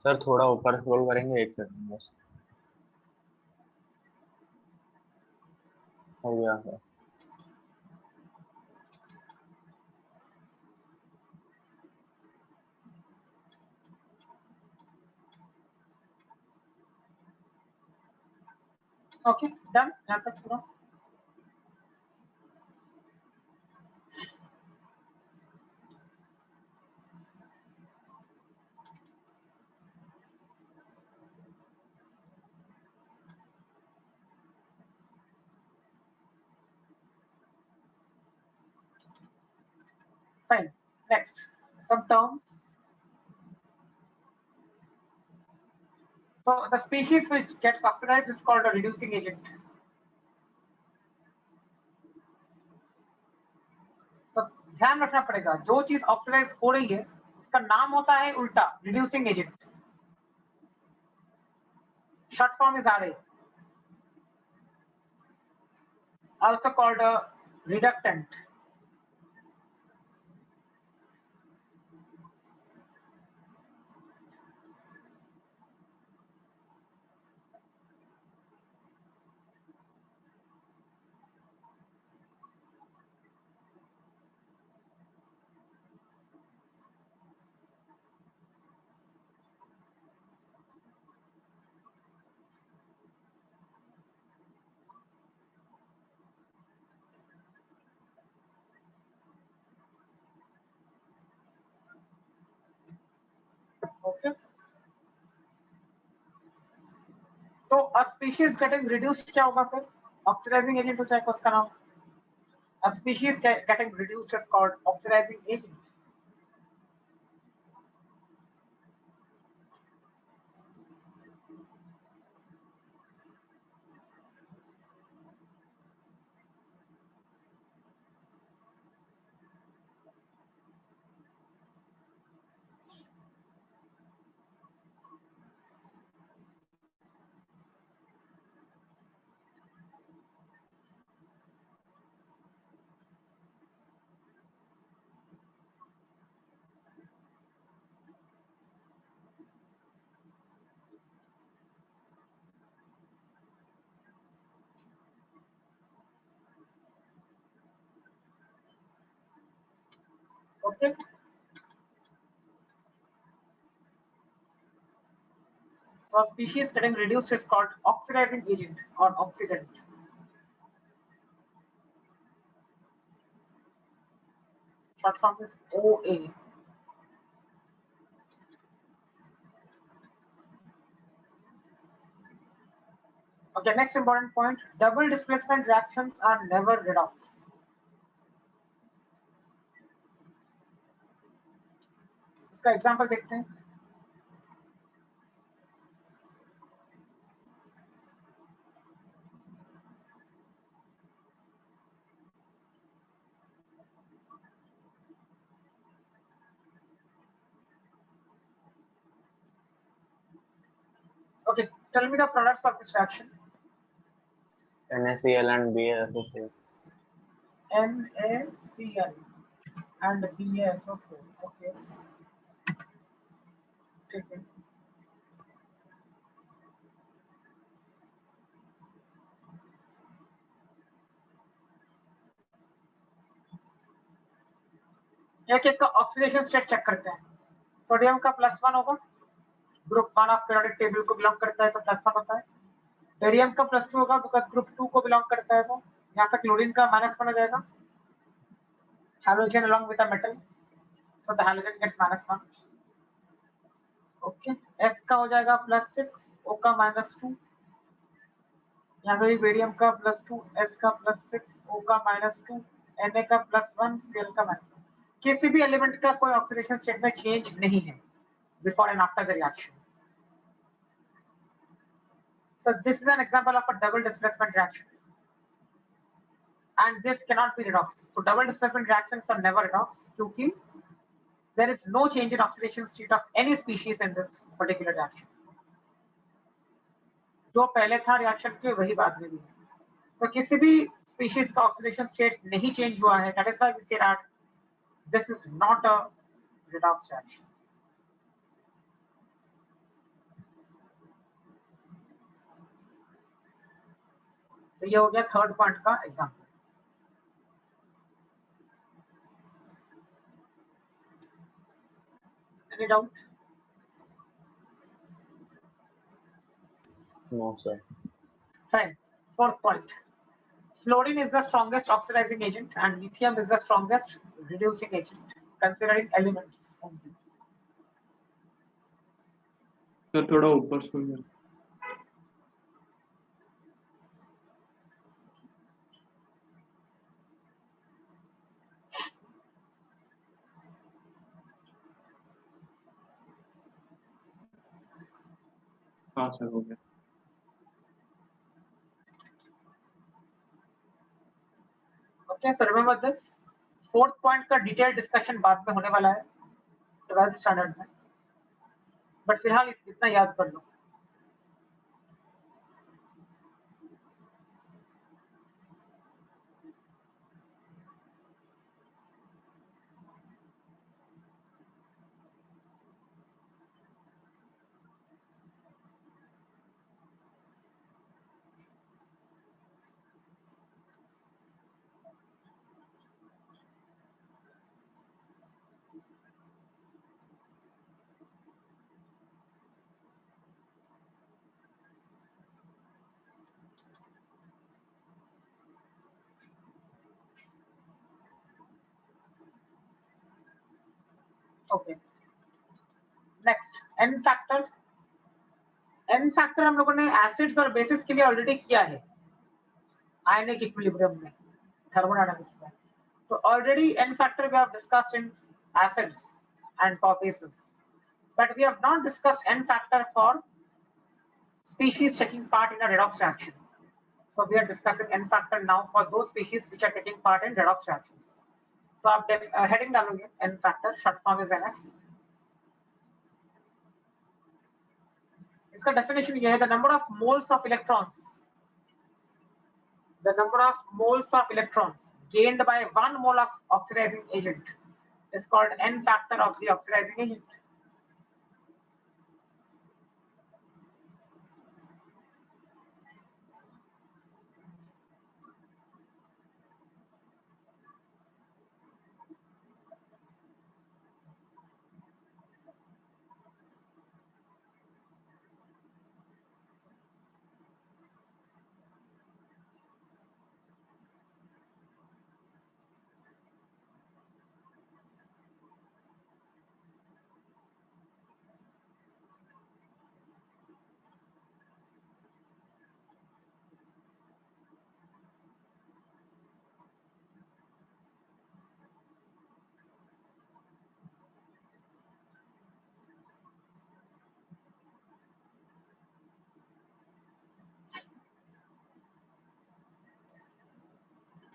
सर थोड़ा ऊपर scroll करेंगे, एक सेकंड बस. हो गया सर. Okay, done यहाँ तक पूरा. Fine. Next, some terms. So the species which gets oxidized is called a reducing agent. तो ध्यान रखना पड़ेगा, जो चीज ऑक्सीडाइज हो रही है उसका नाम होता है उल्टा reducing agent. Short form is RA. Also called a reductant. Okay. तो a species getting reduced क्या होगा फिर? Oxidizing agent हो जाएगा उसका नाम. A species getting reduced is called oxidizing agent. Okay. So a species getting reduced is called oxidizing agent or oxidant. Short form is OA. Okay, next important point, double displacement reactions are never redox. इसका example देखते हैं. Okay, tell me the products of this reaction. NaCl and BaSO4. NaCl and BaSO4. Okay. ठीक है. एक एक का oxidation state check करते हैं. सोडियम का +1 होगा, ग्रुप 1 ऑफ पीरियोडिक टेबल को बिलोंग करता है तो +1 होता है. बेरियम का +2 होगा बिकॉज ग्रुप 2 को बिलोंग करता है वो. यहाँ पे क्लोरीन का -1 हो जाएगा. Halogen along with a metal, so the halogen gets -1. Okay, S का हो जाएगा +6, O का -2. यहाँ पे बेरियम का +2, S का +6, O का -2, Na का +1, Cl का -1. किसी भी एलिमेंट का कोई ऑक्सीडेशन स्टेट में चेंज नहीं है before and after the reaction. So this is an example of a double displacement reaction, and this cannot be redox. So double displacement reactions are never redox क्योंकि there is no change in oxidation state of any species in this particular reaction. जो पहले था reaction के वही बाद में भी है. तो किसी भी स्पीशीज का ऑक्सीडेशन स्टेट नहीं चेंज हुआ है. That is why we say that this is not a redox reaction. तो ये हो गया थर्ड पॉइंट का example. Any doubt? No, sir. Fine. Fourth point. Fluorine is the strongest oxidizing agent and lithium is the strongest reducing agent, considering elements only. तो थोड़ा ऊपर सुन. हाँ sir हो गया. Okay, so remember this. Fourth point का detail discussion बाद में होने वाला है 12th स्टैंडर्ड में, बट फिलहाल इतना याद कर लो. Okay, next n factor. N factor हम लोगों ने एसिड्स और बेसिस के लिए ऑलरेडी किया है आयनिक इक्विलिब्रियम में, थर्मोडायनामिक्स में. तो already n factor we have discussed in acids and for basis, but we have not discussed n factor for species taking part in a redox reaction. So we are discussing n factor now for those species which are taking part in redox reactions. तो आप heading डालोगे n factor, short form is NF. इसका definition ये है, the number of moles of electrons gained by 1 mole of oxidizing agent is called n factor of the oxidizing agent.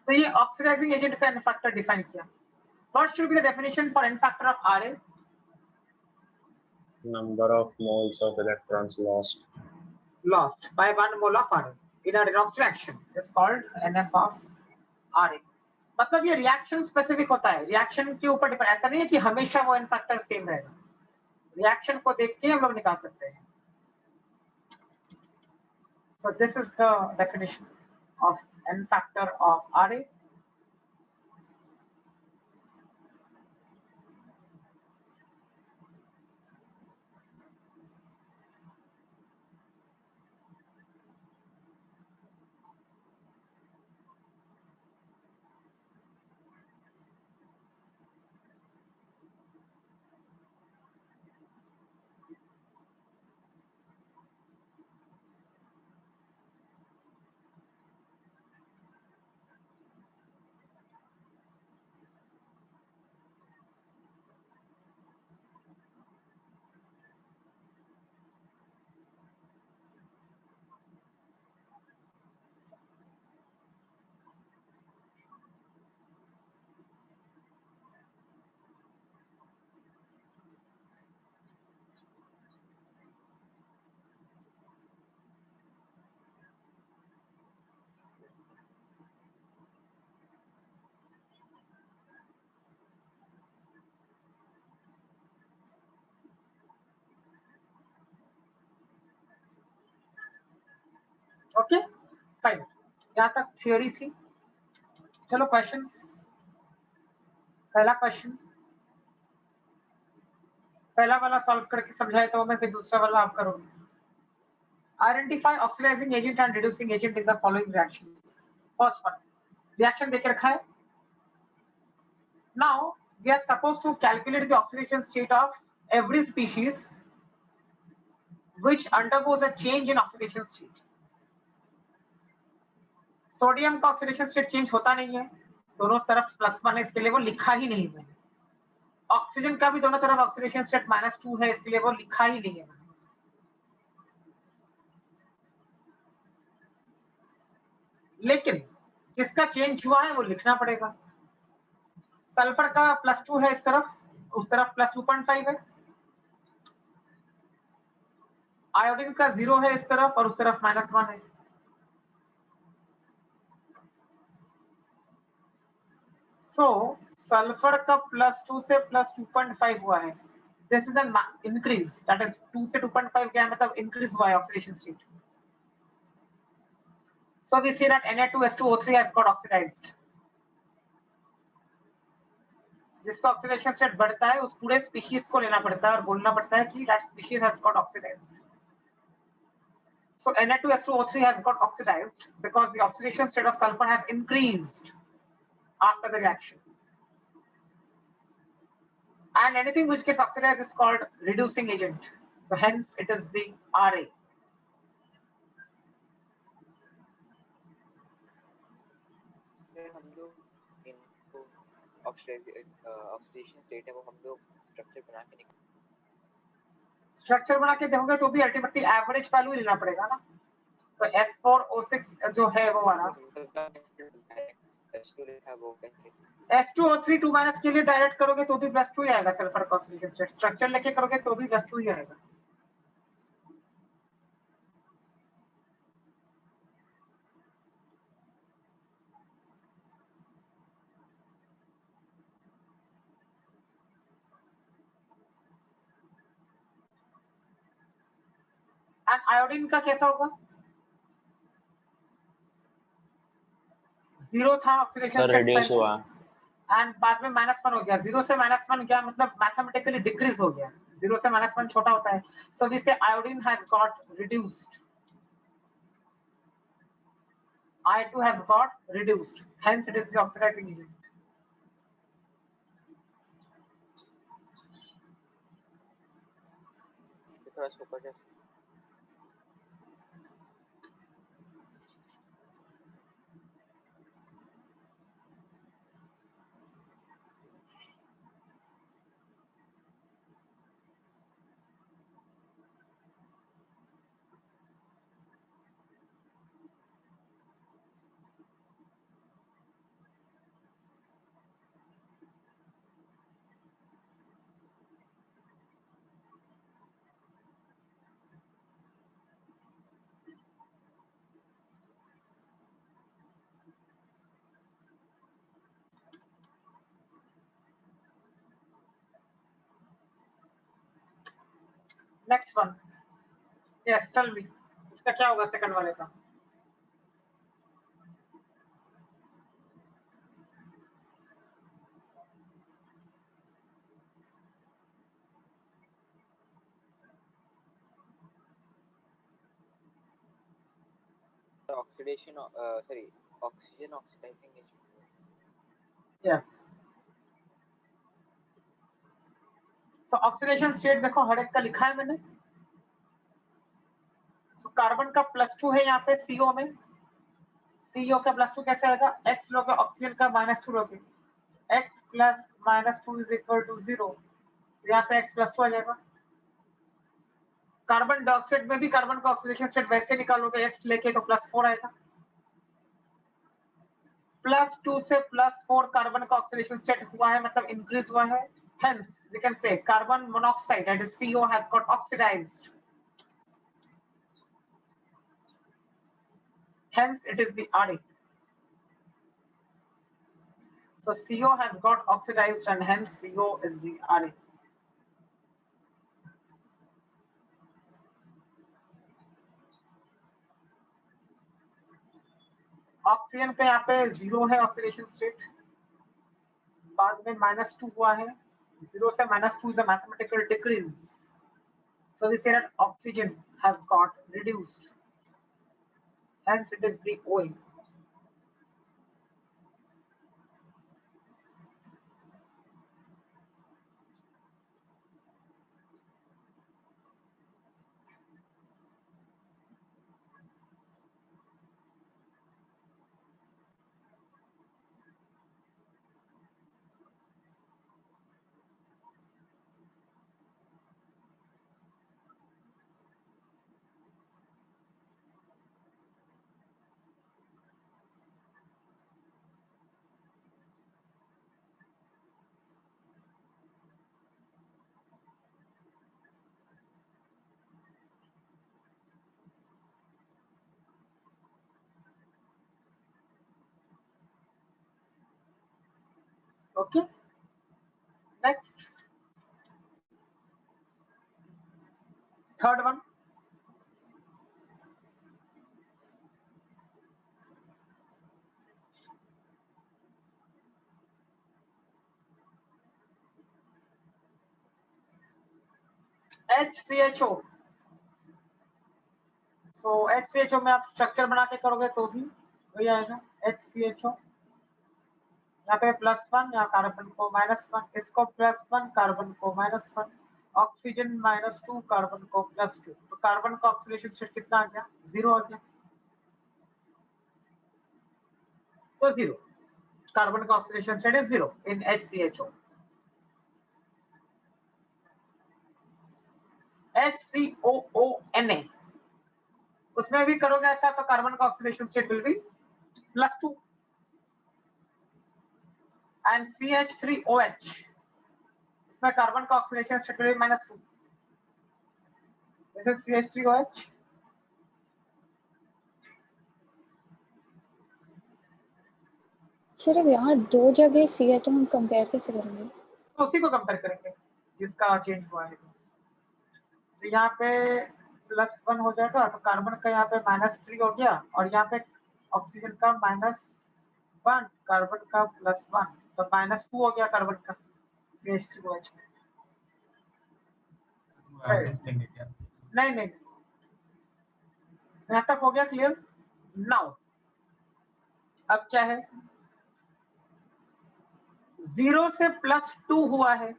तो ये oxidising agent का n factor define किया. What should be the definition for n factor of Ra? Number of moles of electrons Lost by 1 mole of Ra in a redox reaction is called NF of Ra. मतलब ये reaction specific होता है, reaction के ऊपर depend. ऐसा नहीं है कि हमेशा वो एन फैक्टर सेम रहेगा. रिएक्शन को देख के हम लोग निकाल सकते हैं. So this is the definition of n factor of Ra. Okay fine. यहाँ तक थ्योरी थी. चलो क्वेश्चंस. पहला क्वेश्चन पहला वाला सॉल्व करके समझाए तो मैं फिर दूसरा वाला आप करोगे. Identify oxidising agent and reducing agent in the following reactions. First one reaction देके रखा है. Now we are supposed to calculate the oxidation state of every species which undergoes a change in oxidation state. Sodium का oxidation state change होता नहीं है, दोनों तरफ +1 है, इसके लिए वो लिखा ही नहीं है. ऑक्सीजन का भी दोनों तरफ ऑक्सीडेशन स्टेट -2 है, इसके लिए वो लिखा ही नहीं है. लेकिन जिसका चेंज हुआ है वो लिखना पड़ेगा. सल्फर का +2 है इस तरफ, उस तरफ +2.5 है. आयोडीन का 0 है इस तरफ और उस तरफ -1 है. सो सल्फर का +2 से +2.5 हुआ है. This is an increase, that is 2 से 2.5 क्या है, मतलब इंक्रीज हुआ है oxidation state. So we see that Na2H2O3 has got oxidized. जिसका ऑक्सीडेशन स्टेट बढ़ता है उस पूरे स्पीशीज को लेना पड़ता है और बोलना पड़ता है कि that species has got oxidized. So Na2H2O3 has got oxidized because the oxidation state of sulfur has increased after the reaction. And anything which gets oxidized is called reducing agent. So hence it is the Ra. हम लोग इनको oxidation state है वो हम लोग structure बना के structure बना के देखोगे तो भी अल्टीमेटली एवरेज वैल्यू लेना पड़ेगा ना. तो S4O6 जो है वो वाला S2O3 2- के लिए डायरेक्ट करोगे तो भी +2 ही आएगा. सल्फर का ऑक्सीडेशन स्टेट स्ट्रक्चर लेके करोगे तो भी +2 ही आएगा. एंड आयोडीन का कैसा होगा? 0 था ऑक्सीडेशन तो स्टेट रिड्यूस हुआ. एंड बाद में -1 हो गया. 0 से -1 क्या मतलब मैथमेटिकली डिक्रीज हो गया. 0 से -1 छोटा होता है. सो वी से iodine has got reduced. I2 has got reduced. Hence it is the oxidizing agent. थोड़ा सुपर जा. Next one, yes tell me, इसका क्या होगा सेकंड वाले का? Oxidation sorry oxygen oxidising agent. Yes, so oxidation state देखो हर एक का लिखा है मैंने। सो कार्बन का +2 है यहाँ पे CO में, CO का +2 कैसे आएगा? X लोगे ऑक्सीजन का -2 लोगे, X + -2 = 0, यहाँ से X +2 आ जाएगा। कार्बन डाइऑक्साइड में भी कार्बन का ऑक्सीडेशन स्टेट वैसे निकालोगे X लेके तो +4 आएगा, +2 से +4 कार्बन का ऑक्सीडेशन स्टेट हुआ है, मतलब इंक्रीज हुआ है। Hence we can say carbon monoxide, that is CO, has got oxidized. Hence it is the RA. So CO has got oxidized and hence CO is the RA. Oxygen पे यहाँ पे 0 है oxidation state, बाद में -2 हुआ है, 0 से -2 is a mathematical decrease. So we say that oxygen has got reduced. Hence it is the OA. Okay. Next, third one. HCHO. So HCHO में आप स्ट्रक्चर बना के करोगे तो भी वही आएगा HCHO। यहाँ पे +1, यहाँ कार्बन को -1, इसको +1, कार्बन को -1, ऑक्सीजन -2, कार्बन को +2, तो कार्बन का ऑक्सीडेशन स्टेट कितना आ गया? 0 आ गया, तो 0, कार्बन का oxidation state is 0 in HCHO. HCOONA, उसमें भी करोगे ऐसा तो कार्बन का oxidation state will be +2, and CH3OH, इसमें कार्बन का oxidation state will be -2. This is CH3OH. Sir अब यहाँ 2 जगह सी है तो हम कंपेयर कैसे करेंगे? तो उसी को कंपेयर करेंगे जिसका चेंज हुआ है। तो यहाँ पे +1 हो जाएगा, तो कार्बन का यहाँ पे -3 हो गया, और यहाँ पे ऑक्सीजन का -1, कार्बन का +1, तो -2 हो गया कार्बन का CH3OH में। एवरेज लेंगे क्या? नहीं नहीं, यहाँ तक हो गया क्लियर? नाउ अब क्या है, 0 से +2 हुआ है,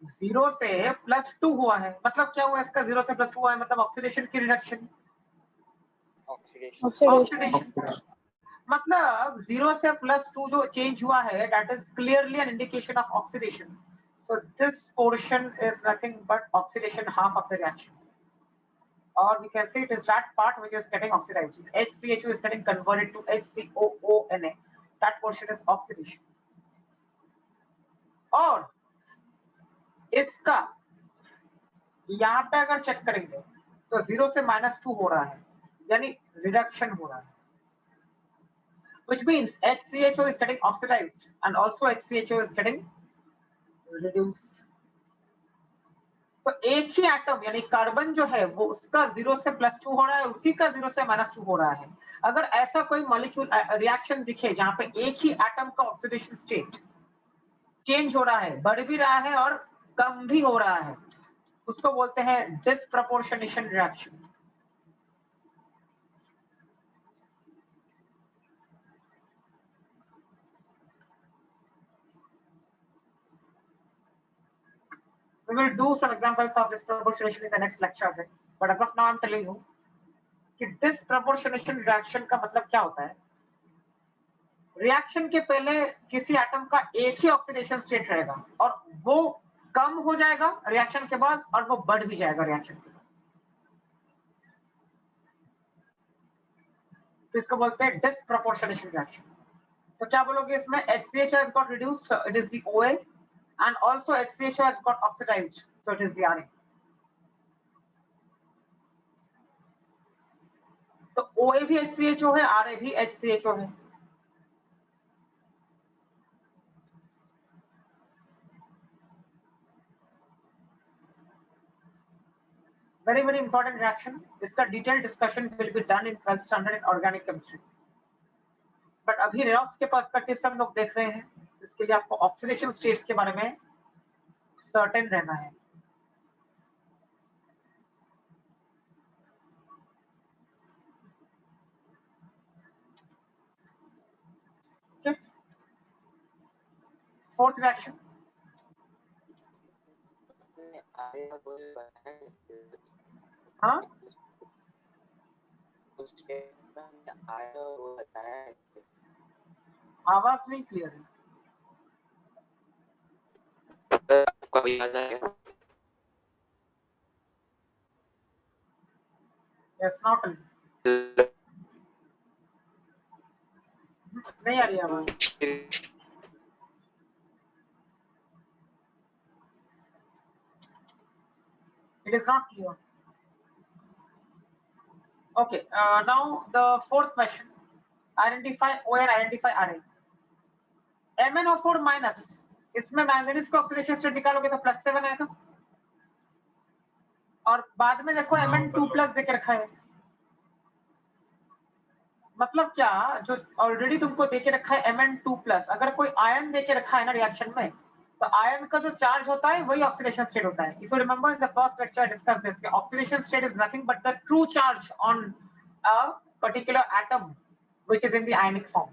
0 से +2 हुआ है, मतलब क्या हुआ इसका? 0 से +2 हुआ है मतलब ऑक्सीडेशन की रिडक्शन, ऑक्सीडेशन ऑक्सीडेशन, मतलब 0 से +2 जो चेंज हुआ है, that is clearly an indication of oxidation. So this portion is nothing but oxidation half of the reaction, or we can say it is that part which is getting oxidized. HCHO is getting converted to HCOONA. That portion is oxidation. और इसका यहाँ पे अगर check करेंगे तो 0 से -2 हो रहा है, यानी रिडक्शन हो रहा है, which means HCHO is getting oxidized and also HCHO is getting reduced. तो एक ही एटम यानी कार्बन जो है वो उसका 0 से +2 हो रहा है, उसी का 0 से -2 हो रहा है। अगर ऐसा कोई मॉलिक्यूल रिएक्शन दिखे जहां पे एक ही एटम का ऑक्सीडेशन स्टेट चेंज हो रहा है, बढ़ भी रहा है और कम भी हो रहा है, उसको बोलते हैं disproportionation reaction. We will do some examples of disproportionation in the next lecture, but as of now I'm telling you कि disproportionation reaction का मतलब क्या होता है। रिएक्शन के पहले किसी एटम का एक ही ऑक्सीडेशन स्टेट रहेगा और वो कम हो जाएगा रिएक्शन के बाद और वो बढ़ भी जाएगा रिएक्शन के बाद, तो इसको बोलते हैं डिस्प्रपोर्शनेशन रिएक्शन। तो क्या बोलोगे इसमें HCH has got reduced, so it is the OA, and also HCHO has got oxidized, so it is the RA. तो OA भी HCHO है, RA भी HCHO है। Very very important reaction. इसका detailed discussion will be done in 12th standard in organic chemistry. But अभी redox के perspective से हम लोग देख रहे हैं, इसके लिए आपको ऑक्सीडेशन स्टेट्स के बारे में सर्टेन रहना है। Okay? Fourth reaction. हाँ आवाज नहीं क्लियर है। Yes, not नहीं आ रही आवाज। It is not clear. Okay, now the fourth question. Identify OA and identify RA. MnO4 minus, इसमें मैंगनीज का ऑक्सीडेशन स्टेट निकालोगे तो +7 आएगा और बाद में देखो Mn2+ देके रखा है। मतलब क्या, जो ऑलरेडी तुमको देके रखा है Mn2+, अगर कोई आयन देके रखा है ना रिएक्शन में, तो आयन का जो चार्ज होता है वही ऑक्सीडेशन स्टेट होता है। If you remember in the first lecture I discuss this, oxidation state is nothing but the true charge on a particular atom which is in the ionic form.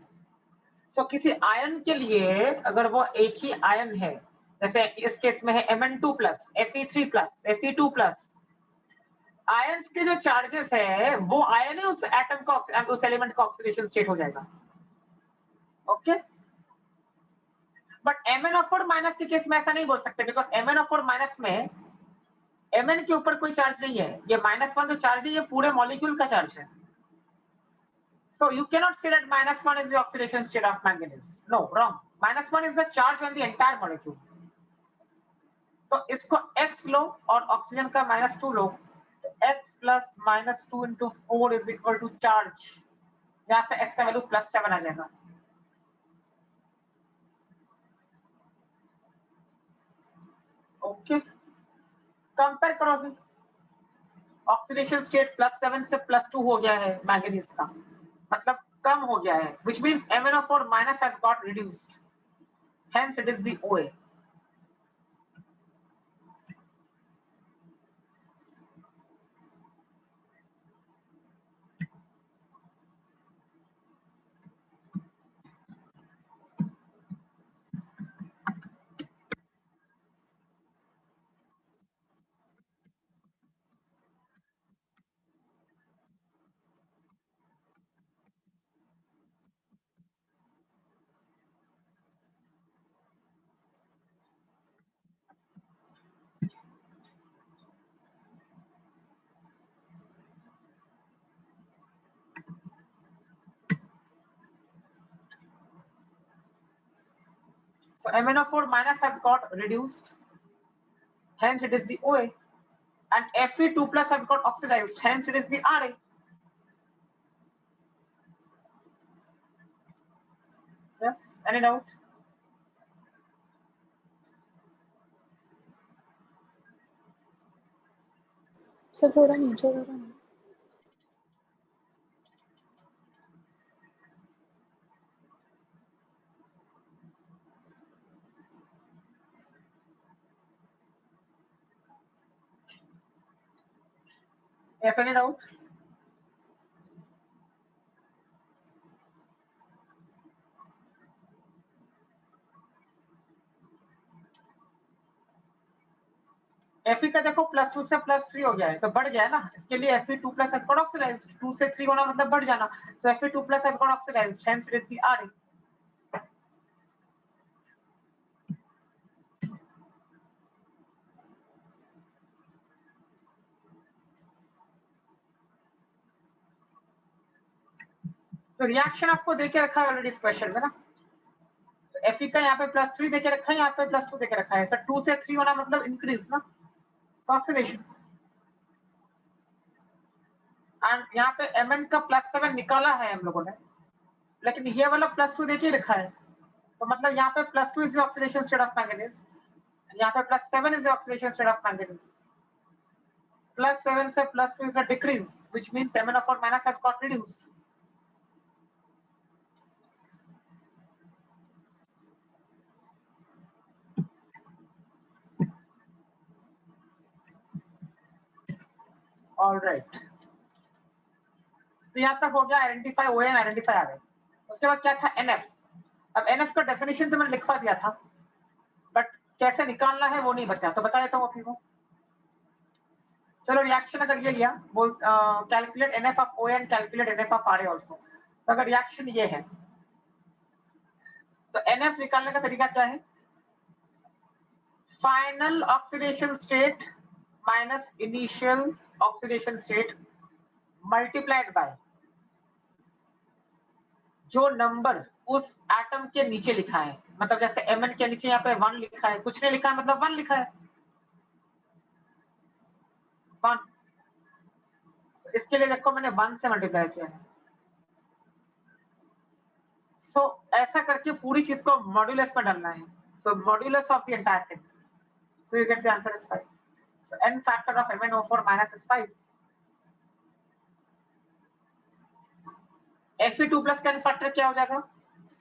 So किसी ion के लिए अगर वो एक ही ion है, जैसे इस case में है Mn2+, Fe3+, Fe2+, आयंस के जो चार्जेस है वो आयन ही उस एटम का, उस एलिमेंट का ऑक्सीडेशन स्टेट हो जाएगा। ओके, बट MnO4- के केस में ऐसा नहीं बोल सकते, बिकॉज MnO4- में Mn के ऊपर कोई चार्ज नहीं है, ये -1 जो चार्ज है ये पूरे मॉलिक्यूल का चार्ज है। So you cannot say that -1 is the oxidation state of manganese. No, wrong. -1 is the charge on the entire molecule. तो इसको X लो और ऑक्सीजन का -2 लो, तो X + -2 × 4 is equal to charge। यहाँ से X का वैल्यू +7 आ जाएगा। ओके, कंपेयर करो अभी, ऑक्सीडेशन स्टेट +7 से +2 हो गया है मैंगनीज का, मतलब कम हो गया है, which means MnO4- has got reduced, hence it is the OA. So MnO4- has got reduced, hence it is the OA, and Fe2+ has got oxidized, hence it is the RA. Yes, any doubt? Sir थोड़ा नीचे करो ना। ऐसा नहीं doubt? Fe का देखो +2 से +3 हो गया है तो बढ़ गया है ना, इसके लिए Fe2+ has got oxidized, 2 से 3 होना मतलब बढ़ जाना, so Fe2+ has got oxidized, hence it is the Ra. तो रिएक्शन आपको देके रखा है ऑलरेडी इस क्वेश्चन में ना, तो Fe का यहाँ पे +3 देके रखा है, यहाँ पे +2 देके रखा है, सर 2 से 3 होना मतलब इंक्रीज ना, ऑक्सीडेशन। एंड यहाँ पे Mn का +7 निकाला है हम लोगों ने, लेकिन ये वाला +2 देके रखा है, तो मतलब यहाँ पे +2 is the oxidation state of manganese, यहाँ पे +7 is the oxidation state of manganese, +7 से +2 is a decrease, which means Mn(-) has got reduced. All right. तो यहाँ तक हो गया आइडेंटिफाई ON, आइडेंटिफाई आ गए। उसके बाद क्या था NF। अब NF का डेफिनेशन तो मैंने लिखवा दिया था, बट कैसे निकालना है वो नहीं बताया, तो बता देता हूँ अपनी को। चलो रिएक्शन अगर ये लिया, वो calculate NF of ON, calculate NF of RA also. तो अगर रिएक्शन ये है, तो NF निकालने का तरीका क्या है? Final oxidation state minus initial oxidation state multiplied by जो नंबर उस एटम के नीचे लिखा है, मतलब जैसे Mn के नीचे यहाँ पे 1 लिखा है, कुछ नहीं लिखा है मतलब 1 लिखा है 1। so, इसके लिए देखो मैंने 1 से मल्टीप्लाई किया है। सो ऐसा करके पूरी चीज को मॉड्यूलस में डालना है, so modulus of the entire thing, so you get the answer is 5। So n factor of MnO4 minus is 5। Fe2+ का n फैक्टर क्या हो जाएगा?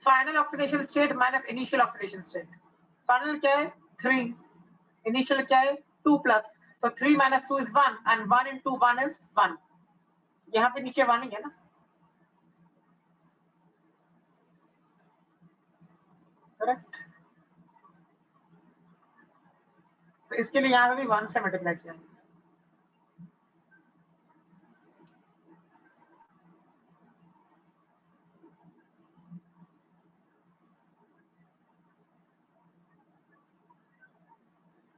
Final oxidation state minus initial oxidation state. Final क्या है 3, initial क्या है 2+, so 3 minus 2 is 1 and 1 into 1 is 1। यहाँ पे नीचे 1 ही है ना, करेक्ट। तो इसके लिए यहाँ पे भी 1 से मल्टीप्लाई किया।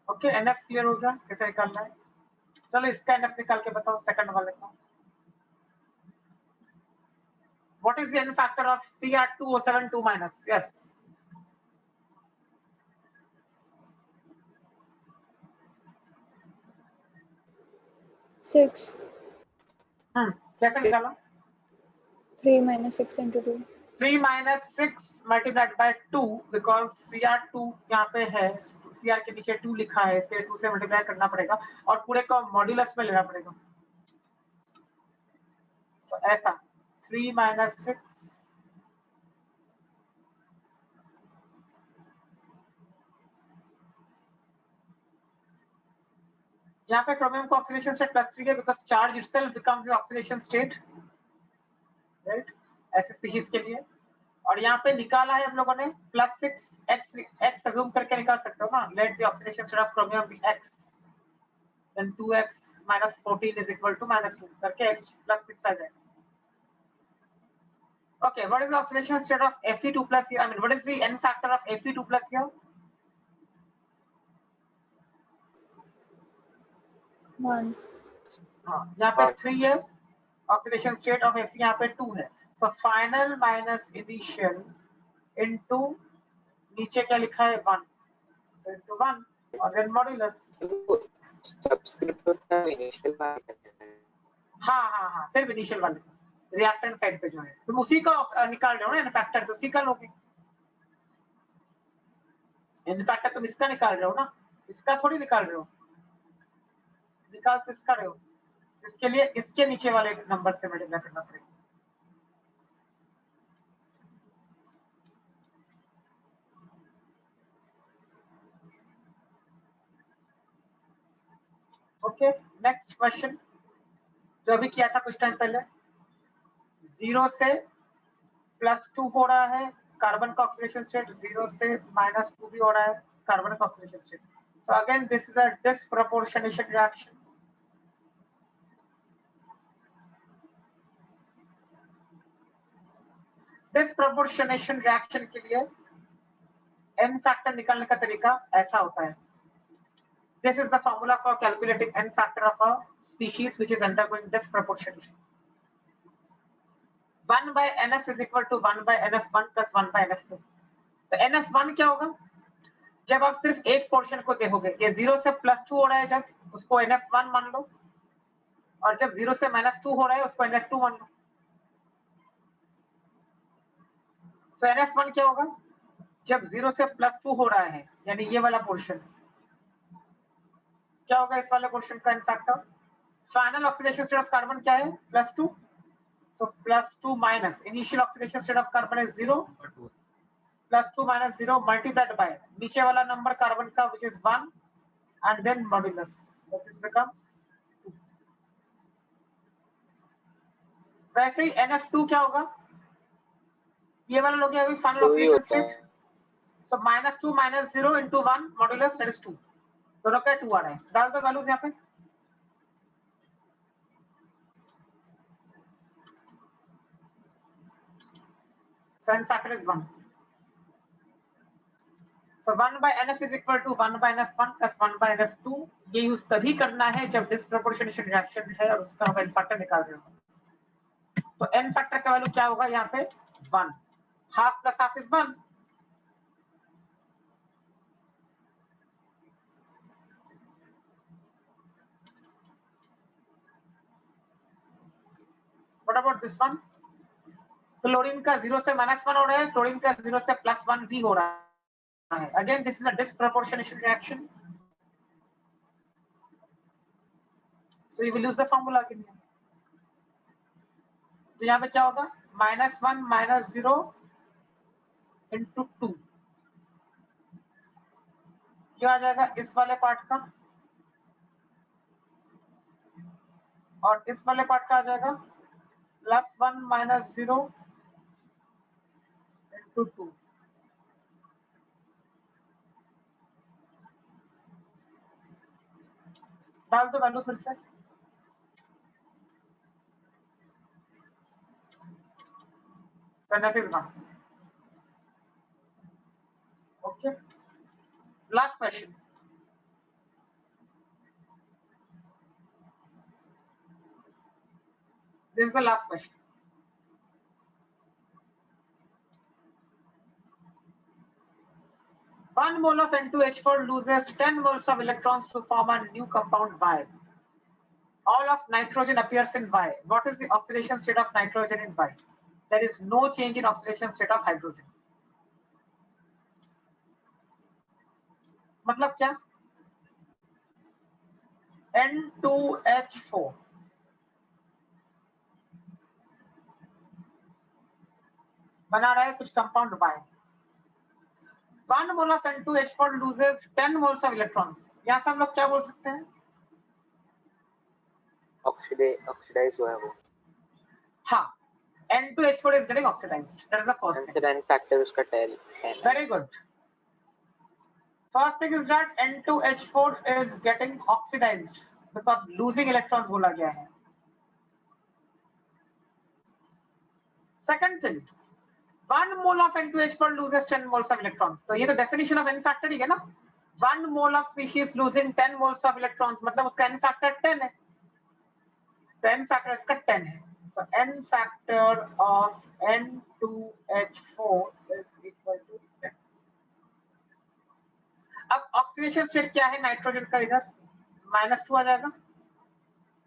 ओके NF क्लियर हो गया कैसे निकालना है? चलो इसका NF निकाल के बताओ सेकंड वाले का। What is the n factor of Cr2O7 2-? Yes, six. कैसे निकाला? 3 minus 6 into 2। 3 minus 6 multiplied by 2 because Cr2 यहाँ पे है, Cr के नीचे 2 लिखा है, इसके 2 से मल्टीप्लाई करना पड़ेगा और पूरे को मॉड्यूलस में लेना पड़ेगा। so, ऐसा 3 minus 6 यहाँ पे क्रोमियम का ऑक्सीडेशन स्टेट +3 है because charge itself becomes the oxidation state, right? ऐसे स्पीशीज के लिए। और यहाँ पे निकाला है हम लोगों ने +6 x अज्यूम करके निकाल सकते हो ना, let the oxidation state of chromium be x, then 2x minus 14 is equal to -2 करके x +6 आ जाएगा। Okay, what is the oxidation state of Fe2+ here? I mean, what is the n factor of Fe2+ here? 1। हाँ, यहाँ पे 3 है, oxidation state of Fe यहाँ पे 2 है, so final minus initial into नीचे क्या लिखा है 1, so into 1 और then modulus। सब्सक्रिप्ट का इनिशियल वाला है। हाँ, सिर्फ इनिशियल वाले रिएक्टेंट साइड पे जो है, तुम उसी का निकाल रहे हो ना n फैक्टर, तो उसी का लोगे। n फैक्टर तुम इसका निकाल रहे हो ना, इसका थोड़ी निकाल रहे हो, निकाल तो इसका रहे हो। इसके लिए इसके नीचे वाले नंबर से मल्टीप्लाई करना पड़ेगा। ओके, नेक्स्ट क्वेश्चन जो अभी किया था कुछ टाइम पहले, 0 से +2 हो रहा है कार्बन का ऑक्सीडेशन स्टेट, 0 से -2 भी हो रहा है कार्बन का oxidation state. So again this is a disproportionation reaction. Disproportionation reaction के लिए n फैक्टर निकालने का तरीका ऐसा होता है। This is the formula for calculating n factor of a species which is undergoing disproportionation. 1 by nf is equal to 1 by nf1 plus 1 by nf2. तो nf1 क्या होगा? जब आप सिर्फ एक पोर्शन को देखोगे, ये 0 से +2 हो रहा है जब, उसको nf1 मान लो, और जब 0 से -2 हो रहा है उसको nf2 मान लो। So nf1 क्या होगा? जब 0 से +2 हो रहा है, यानी ये वाला पोर्शन, क्या होगा इस वाले पोर्शन का n factor? Final oxidation state of carbon क्या है? +2. So +2 minus initial oxidation state of carbon is 0. +2 minus 0 multiplied by नीचे वाला नंबर कार्बन का which is 1 and then modulus. So this becomes 2. वैसे ही NF2 क्या होगा? ये वाला लोग अभी final oxidation state, so -2 minus 0 into 1 modulus that is 2. दोनों का 2 आ रहा है, डाल दो वैल्यूज यहाँ पे। So n factor is 1. So 1 by NF is equal to 1 by NF1 plus 1 by NF2. ये यूज तभी करना है जब डिस्प्रपोर्शनेशन रिएक्शन है और उसका हम n फैक्टर निकाल रहे हो। तो n फैक्टर का वैल्यू क्या होगा यहाँ पे? 1. Half plus half is 1. What about this one? Chlorine का 0 से -1 हो रहा है, क्लोरीन का 0 से +1 भी हो रहा है। Again this is a disproportionation reaction. So you will use the formula again. तो यहाँ पे क्या होगा? -1 minus 0 into 2. ये आ जाएगा इस वाले पार्ट का, और इस वाले पार्ट का आ जाएगा +1 minus 0 into 2. डाल दो वैल्यू फिर से। NF is 1. Okay. Last question. This is the last question. One mole of N2H4 loses 10 moles of electrons to form a new compound Y. All of nitrogen appears in Y. What is the oxidation state of nitrogen in Y? There is no change in oxidation state of hydrogen. मतलब क्या? N2H4 बना रहा है कुछ compound Y. 1 mole of N2H4 loses 10 moles of electrons. यहाँ से हम लोग क्या बोल सकते हैं? ऑक्सीडाइज हुआ है वो। हाँ, N2H4 is getting oxidized. That is the first thing. N factor उसका 10 है। Very good. First thing is that N2H4 is getting oxidized because losing electrons बोला गया है. Second thing, 1 mole of N2H4 loses 10 moles of electrons. तो ये तो definition of N factor ही है ना? 1 mole of species losing 10 moles of electrons, मतलब उसका N factor 10 है. तो N factor इसका 10 है. So N factor of N2H4 is equal to 10. अब ऑक्सीडेशन स्टेट क्या है नाइट्रोजन का? इधर -2 आ जाएगा,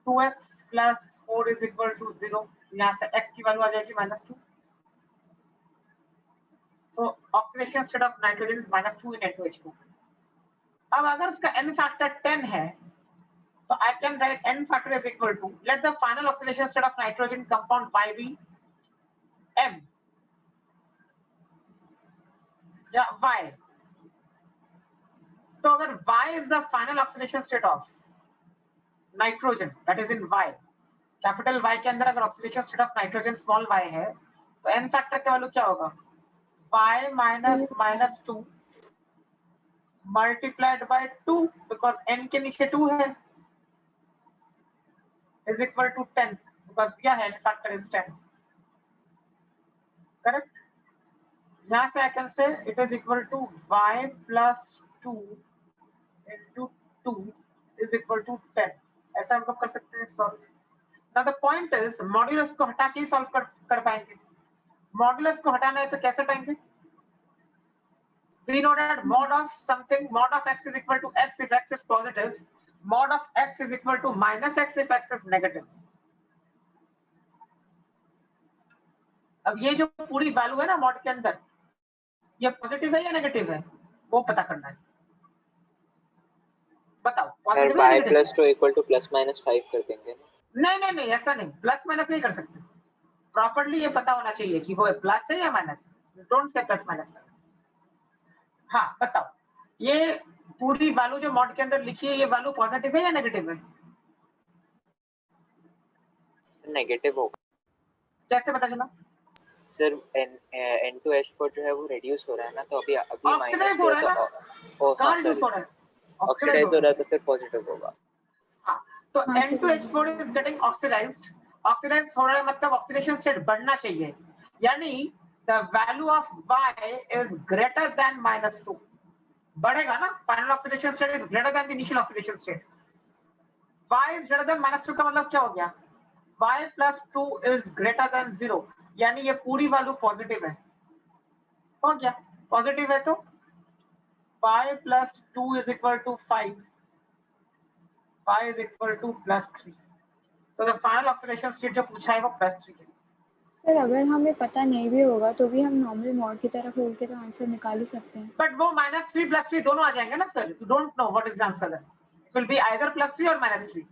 2x plus 4 is equal to 0. यहाँ से x की वैल्यू आ जाएगी -2. So oxidation state of nitrogen is -2 in N2H4. अब अगर उसका N factor 10 है So I can write n factor is equal to, let the final oxidation state of nitrogen compound Y be M. Yeah, Y. So अगर Y is the final oxidation state of nitrogen, that is in Y, capital Y के अंदर अगर oxidation state of nitrogen small y है तो n factor का value क्या होगा? y minus minus 2 multiplied by 2 because n के नीचे 2 है is equal to 10 because दिया है n factor is 10. Correct? यहाँ से I can say it is equal to y plus 2 into 2 is equal to 10. ऐसा हम लोग कर सकते हैं solve. Now the point is modulus को हटा के सॉल्व कर पाएंगे. मॉड्यूलस को हटाना है तो कैसे हटाएंगे? We know that mod of something, mod of x is equal to x if x is positive, mod of x is equal to minus x if x is negative. अब ये जो पूरी वैल्यू है ना मॉड के अंदर, ये positive है या नेगेटिव है वो पता करना है. बताओ पॉजिटिव है या y + 2 = +-5 कर देंगे. नहीं ऐसा नहीं, प्लस माइनस नहीं कर सकते. प्रॉपर्ली ये पता होना चाहिए कि वो प्लस है या minus. Don't say plus minus. हाँ बताओ ये पूरी वैल्यू जो मॉड के अंदर लिखी है ये वैल्यू पॉजिटिव है या नेगेटिव है? नेगेटिव होगा. कैसे पता चला? सर N2H4 जो है वो रिड्यूस हो रहा है ना, तो अभी ऑक्सीडाइज हो रहा है ना. कहां रिड्यूस हो रहा है? ऑक्सीडाइज हो रहा है तो फिर पॉजिटिव होगा. हाँ तो N2H4 is getting oxidised. Oxidise हो रहा है मतलब ऑक्सीडेशन स्टेट बढ़ना चाहिए, यानी the value of y is greater than -2. बढ़ेगा ना. final oxidation state is greater than the initial oxidation state. y is greater than -2 का मतलब क्या हो गया? y plus 2 is greater than 0, यानी ये पूरी वैल्यू पॉजिटिव है. हो गया पॉजिटिव है तो y plus 2 is equal to 5, y is equal to +3. so the final oxidation state जो पूछा है वो +3 है. सर अगर हमें पता नहीं भी होगा तो भी हम नॉर्मल मॉड की तरह खोल के तो आंसर निकाल ही सकते हैं. बट वो -3 +3 दोनों आ जाएंगे ना फिर. You don't know what is the answer. It will be either +3 और -3.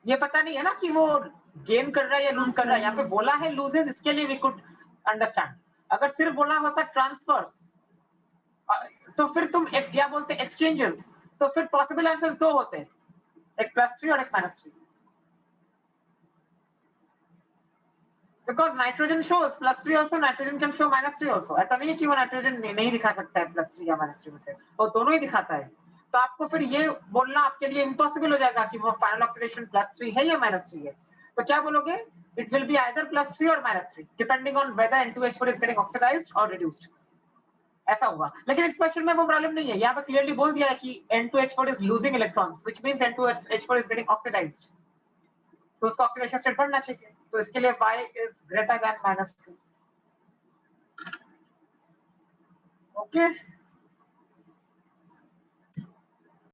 ये पता नहीं है ना कि वो गेन कर रहा है या लूज कर रहा है. यहाँ पे बोला है लूजेस, इसके लिए वी कुड अंडरस्टैंड. अगर सिर्फ बोला होता ट्रांसफर्स तो फिर तुम एक क्या बोलते एक्सचेंजेस, तो फिर पॉसिबल आंसर्स दो होते हैं, एक +3 और एक -3. Because nitrogen shows +3 also, nitrogen can show -3 also. ऐसा नहीं है कि वो नाइट्रोजन नहीं दिखा सकता है +3 या -3 में से, वो दोनों ही दिखाता है. तो आपको फिर ये बोलना आपके लिए इम्पॉसिबल हो जाएगा कि वो फाइनल ऑक्सीडेशन +3 है या -3 है. तो क्या बोलोगे? इट विल बी आइदर +3 और -3 depending on whether N2H4 is getting oxidised और रिड्यूस्ड. ऐसा होगा. लेकिन इस क्वेश्चन में वो प्रॉब्लम नहीं है. यहाँ पे क्लियरली बोल दिया है कि N2H4 is losing electrons, which means N2H4 is getting oxidised. तो उसका ऑक्सीडेशन स्टेट बढ़ना चाहिए. तो इसके लिए y is greater than -2. Okay